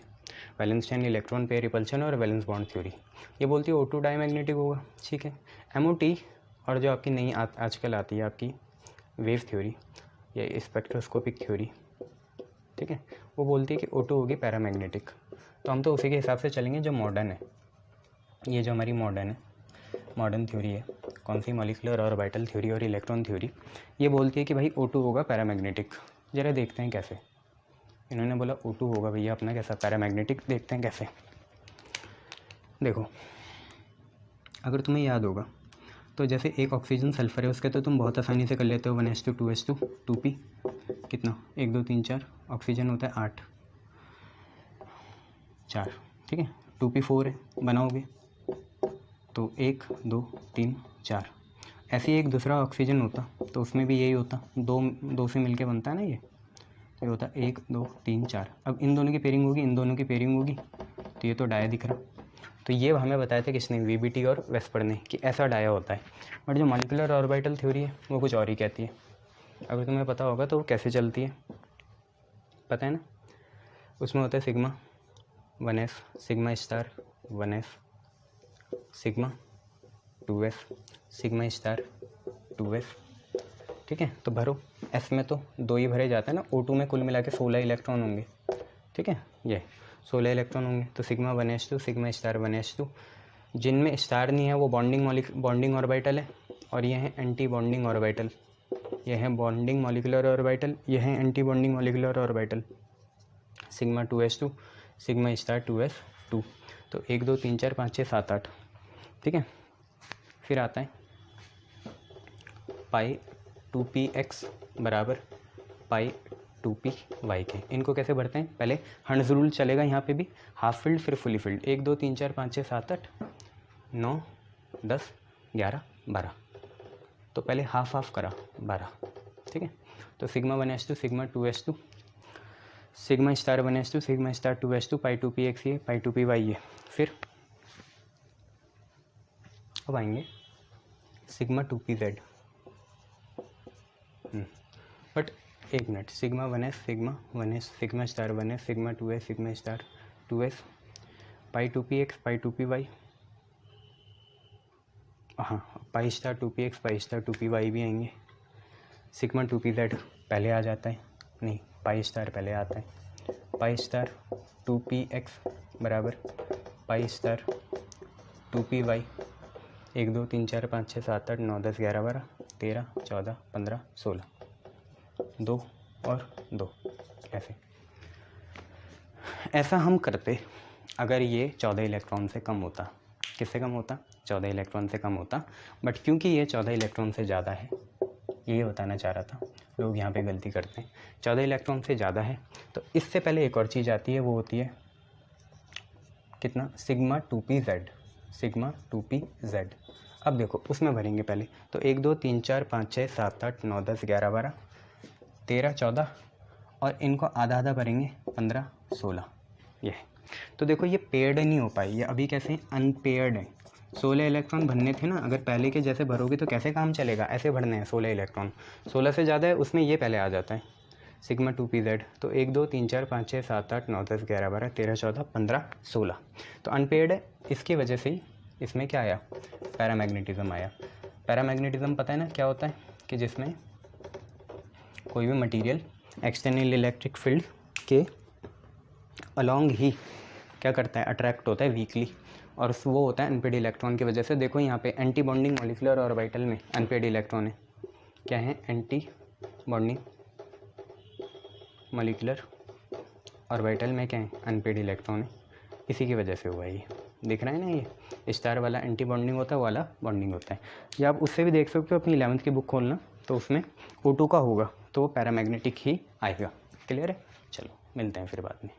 valence chain electron pair repulsion और वैलेंस बॉन्ड थ्योरी, ये बोलती है O2 डायमैग्नेटिक होगा, ठीक है। MOT और जो आपकी नई आजकल आती है आपकी वेव थ्योरी या स्पेक्ट्रोस्कोपिक थ्योरी, ठीक है, वो बोलती है कि O2 होगी पैरामैग्नेटिक। तो हम तो उसी के हिसाब से चलेंगे जो मॉडर्न है, ये जो हमारी मॉडर्न थ्योरी है, कौन सी, मॉलिक्यूलर ऑर्बिटल थ्योरी और इलेक्ट्रॉन थ्योरी, ये बोलती है कि भाई O2 होगा पैरामैग्नेटिक। ज़रा देखते हैं कैसे, इन्होंने बोला O2 होगा भैया अपना कैसा, पैरामैग्नेटिक, देखते हैं कैसे। देखो अगर तुम्हें याद होगा तो जैसे एक ऑक्सीजन सल्फर है उसके तो तुम बहुत आसानी से कर लेते हो, 1s2 2s2 2p, कितना, 1 2 3 4, ऑक्सीजन होता है 8 4, ठीक है, 2p 4 है, बनाओगे तो 1 2 3 4, ऐसे ही एक दूसरा ऑक्सीजन होता तो उसमें भी यही होता, दो से मिलके बनता है ना, ये होता 1 2 3 4। अब इन दोनों की पेयरिंग होगी, इन दोनों की पेयरिंग होगी, तो ये तो डाया दिख रहा। तो ये हमें बताया था किसने, VBT और वेस्पर ने, कि ऐसा डाया होता है। बट जो मॉलिक्यूलर ऑर्बिटल थ्योरी है वो कुछ और ही कहती है। अगर तुम्हें पता होगा तो वो कैसे चलती है, पता है ना, उसमें होता है sigma 1s, sigma star 1s, sigma 2s, sigma star 2s, ठीक है। तो भरो, S में तो 2 ही भरे जाते हैं ना, O2 में कुल मिला के 16 इलेक्ट्रॉन होंगे, ठीक है, ये 16 इलेक्ट्रॉन होंगे। तो sigma 1s2 sigma star 1s2, जिनमें स्टार नहीं है वो बॉन्डिंग ऑर्बिटल है, और ये है एंटी बॉन्डिंग ऑर्बिटल, ये है बॉन्डिंग मॉलिक्यूलर ऑर्बिटल, ये है anti bonding molecular orbital. Sigma 2s2 sigma star 2s2, तो 1 2 3 4 5 6 7 8, ठीक है। फिर आता है पाई 2px बराबर पाई 2py के। इनको कैसे भरते हैं, पहले हंड्स रूल चलेगा यहाँ पे भी, हाफ फील्ड फिर फुली फील्ड, 1 2 3 4 5 6 7 8 9 10 11 12, तो पहले हाफ करा 12, ठीक है। तो sigma 1s2 sigma 2s2 sigma star 1s2 sigma star 2s2 पाई 2px ये पाई 2py ये। फिर अब आएंगे सिग्मा 2pz, बट एक minute, sigma 1s sigma 1s sigma star 1s sigma 2s sigma star 2s पाई 2px पाई 2py, हाँ pi star 2px pi star 2py भी आएंगे। Sigma 2pz पहले आ जाता है, नहीं पाई स्टार पहले आता है, पाई स्टार 2px बराबर पाई स्टार 2py, 1 2 3 4 5 6 7 8 9 10 11 12 13 14 15 16, 2 और 2, ऐसे ऐसा हम करते अगर ये 14 इलेक्ट्रॉन से कम होता। किससे कम होता? 14 इलेक्ट्रॉन से कम होता। बट क्योंकि ये 14 इलेक्ट्रॉन से ज़्यादा है, ये बताना चाह रहा था, लोग यहाँ पे गलती करते हैं। 14 इलेक्ट्रॉन से ज़्यादा है तो इससे पहले एक और चीज़ आती है, वो होती है कितना? Sigma 2p/z। Sigma 2p/z। अब देखो उसमें भरेंगे पहले तो 1 2 3 4 5 6 7 8 9 10 11 12 13 14 और इनको आधा आधा भरेंगे 15 16। ये है। तो देखो ये पेयर्ड नहीं हो पाई, ये अभी कैसे अनपेयर्ड है। 16 इलेक्ट्रॉन भरने थे ना, अगर पहले के जैसे भरोगे तो कैसे काम चलेगा? ऐसे भरने हैं 16 इलेक्ट्रॉन। 16 से ज़्यादा है उसमें ये पहले आ जाता है सिग्मा 2p/z। तो 1 2 3 4 5 6 7 8 9 10 11 12 13 14 15 16। तो अनपेयर्ड है, इसकी वजह से ही इसमें क्या आया? पैरामैग्नेटिज्म आया। पैरामैग्नेटिज्म पता है ना क्या होता है? कि जिसमें कोई भी मटेरियल एक्सटर्नल इलेक्ट्रिक फील्ड के अलॉन्ग ही क्या करता है? अट्रैक्ट होता है वीकली, और वो होता है अनपेड इलेक्ट्रॉन की वजह से। देखो यहाँ पे एंटी बॉन्डिंग मॉलिक्यूलर ऑर्बिटल में अनपेड इलेक्ट्रॉन है। क्या है? एंटी बॉन्डिंग मॉलिक्यूलर ऑर्बिटल में क्या है? अनपेड इलेक्ट्रॉन है। इसी की वजह से हुआ है ये। दिख रहा है ना, ये स्टार वाला एंटी बॉन्डिंग होता है, वाला बॉन्डिंग होता है। या आप उससे भी देख सकते हो, अपनी 11th की बुक खोलना तो उसमें O2 का होगा तो वो पैरामैग्नेटिक ही आएगा। क्लियर है? चलो मिलते हैं फिर बाद में।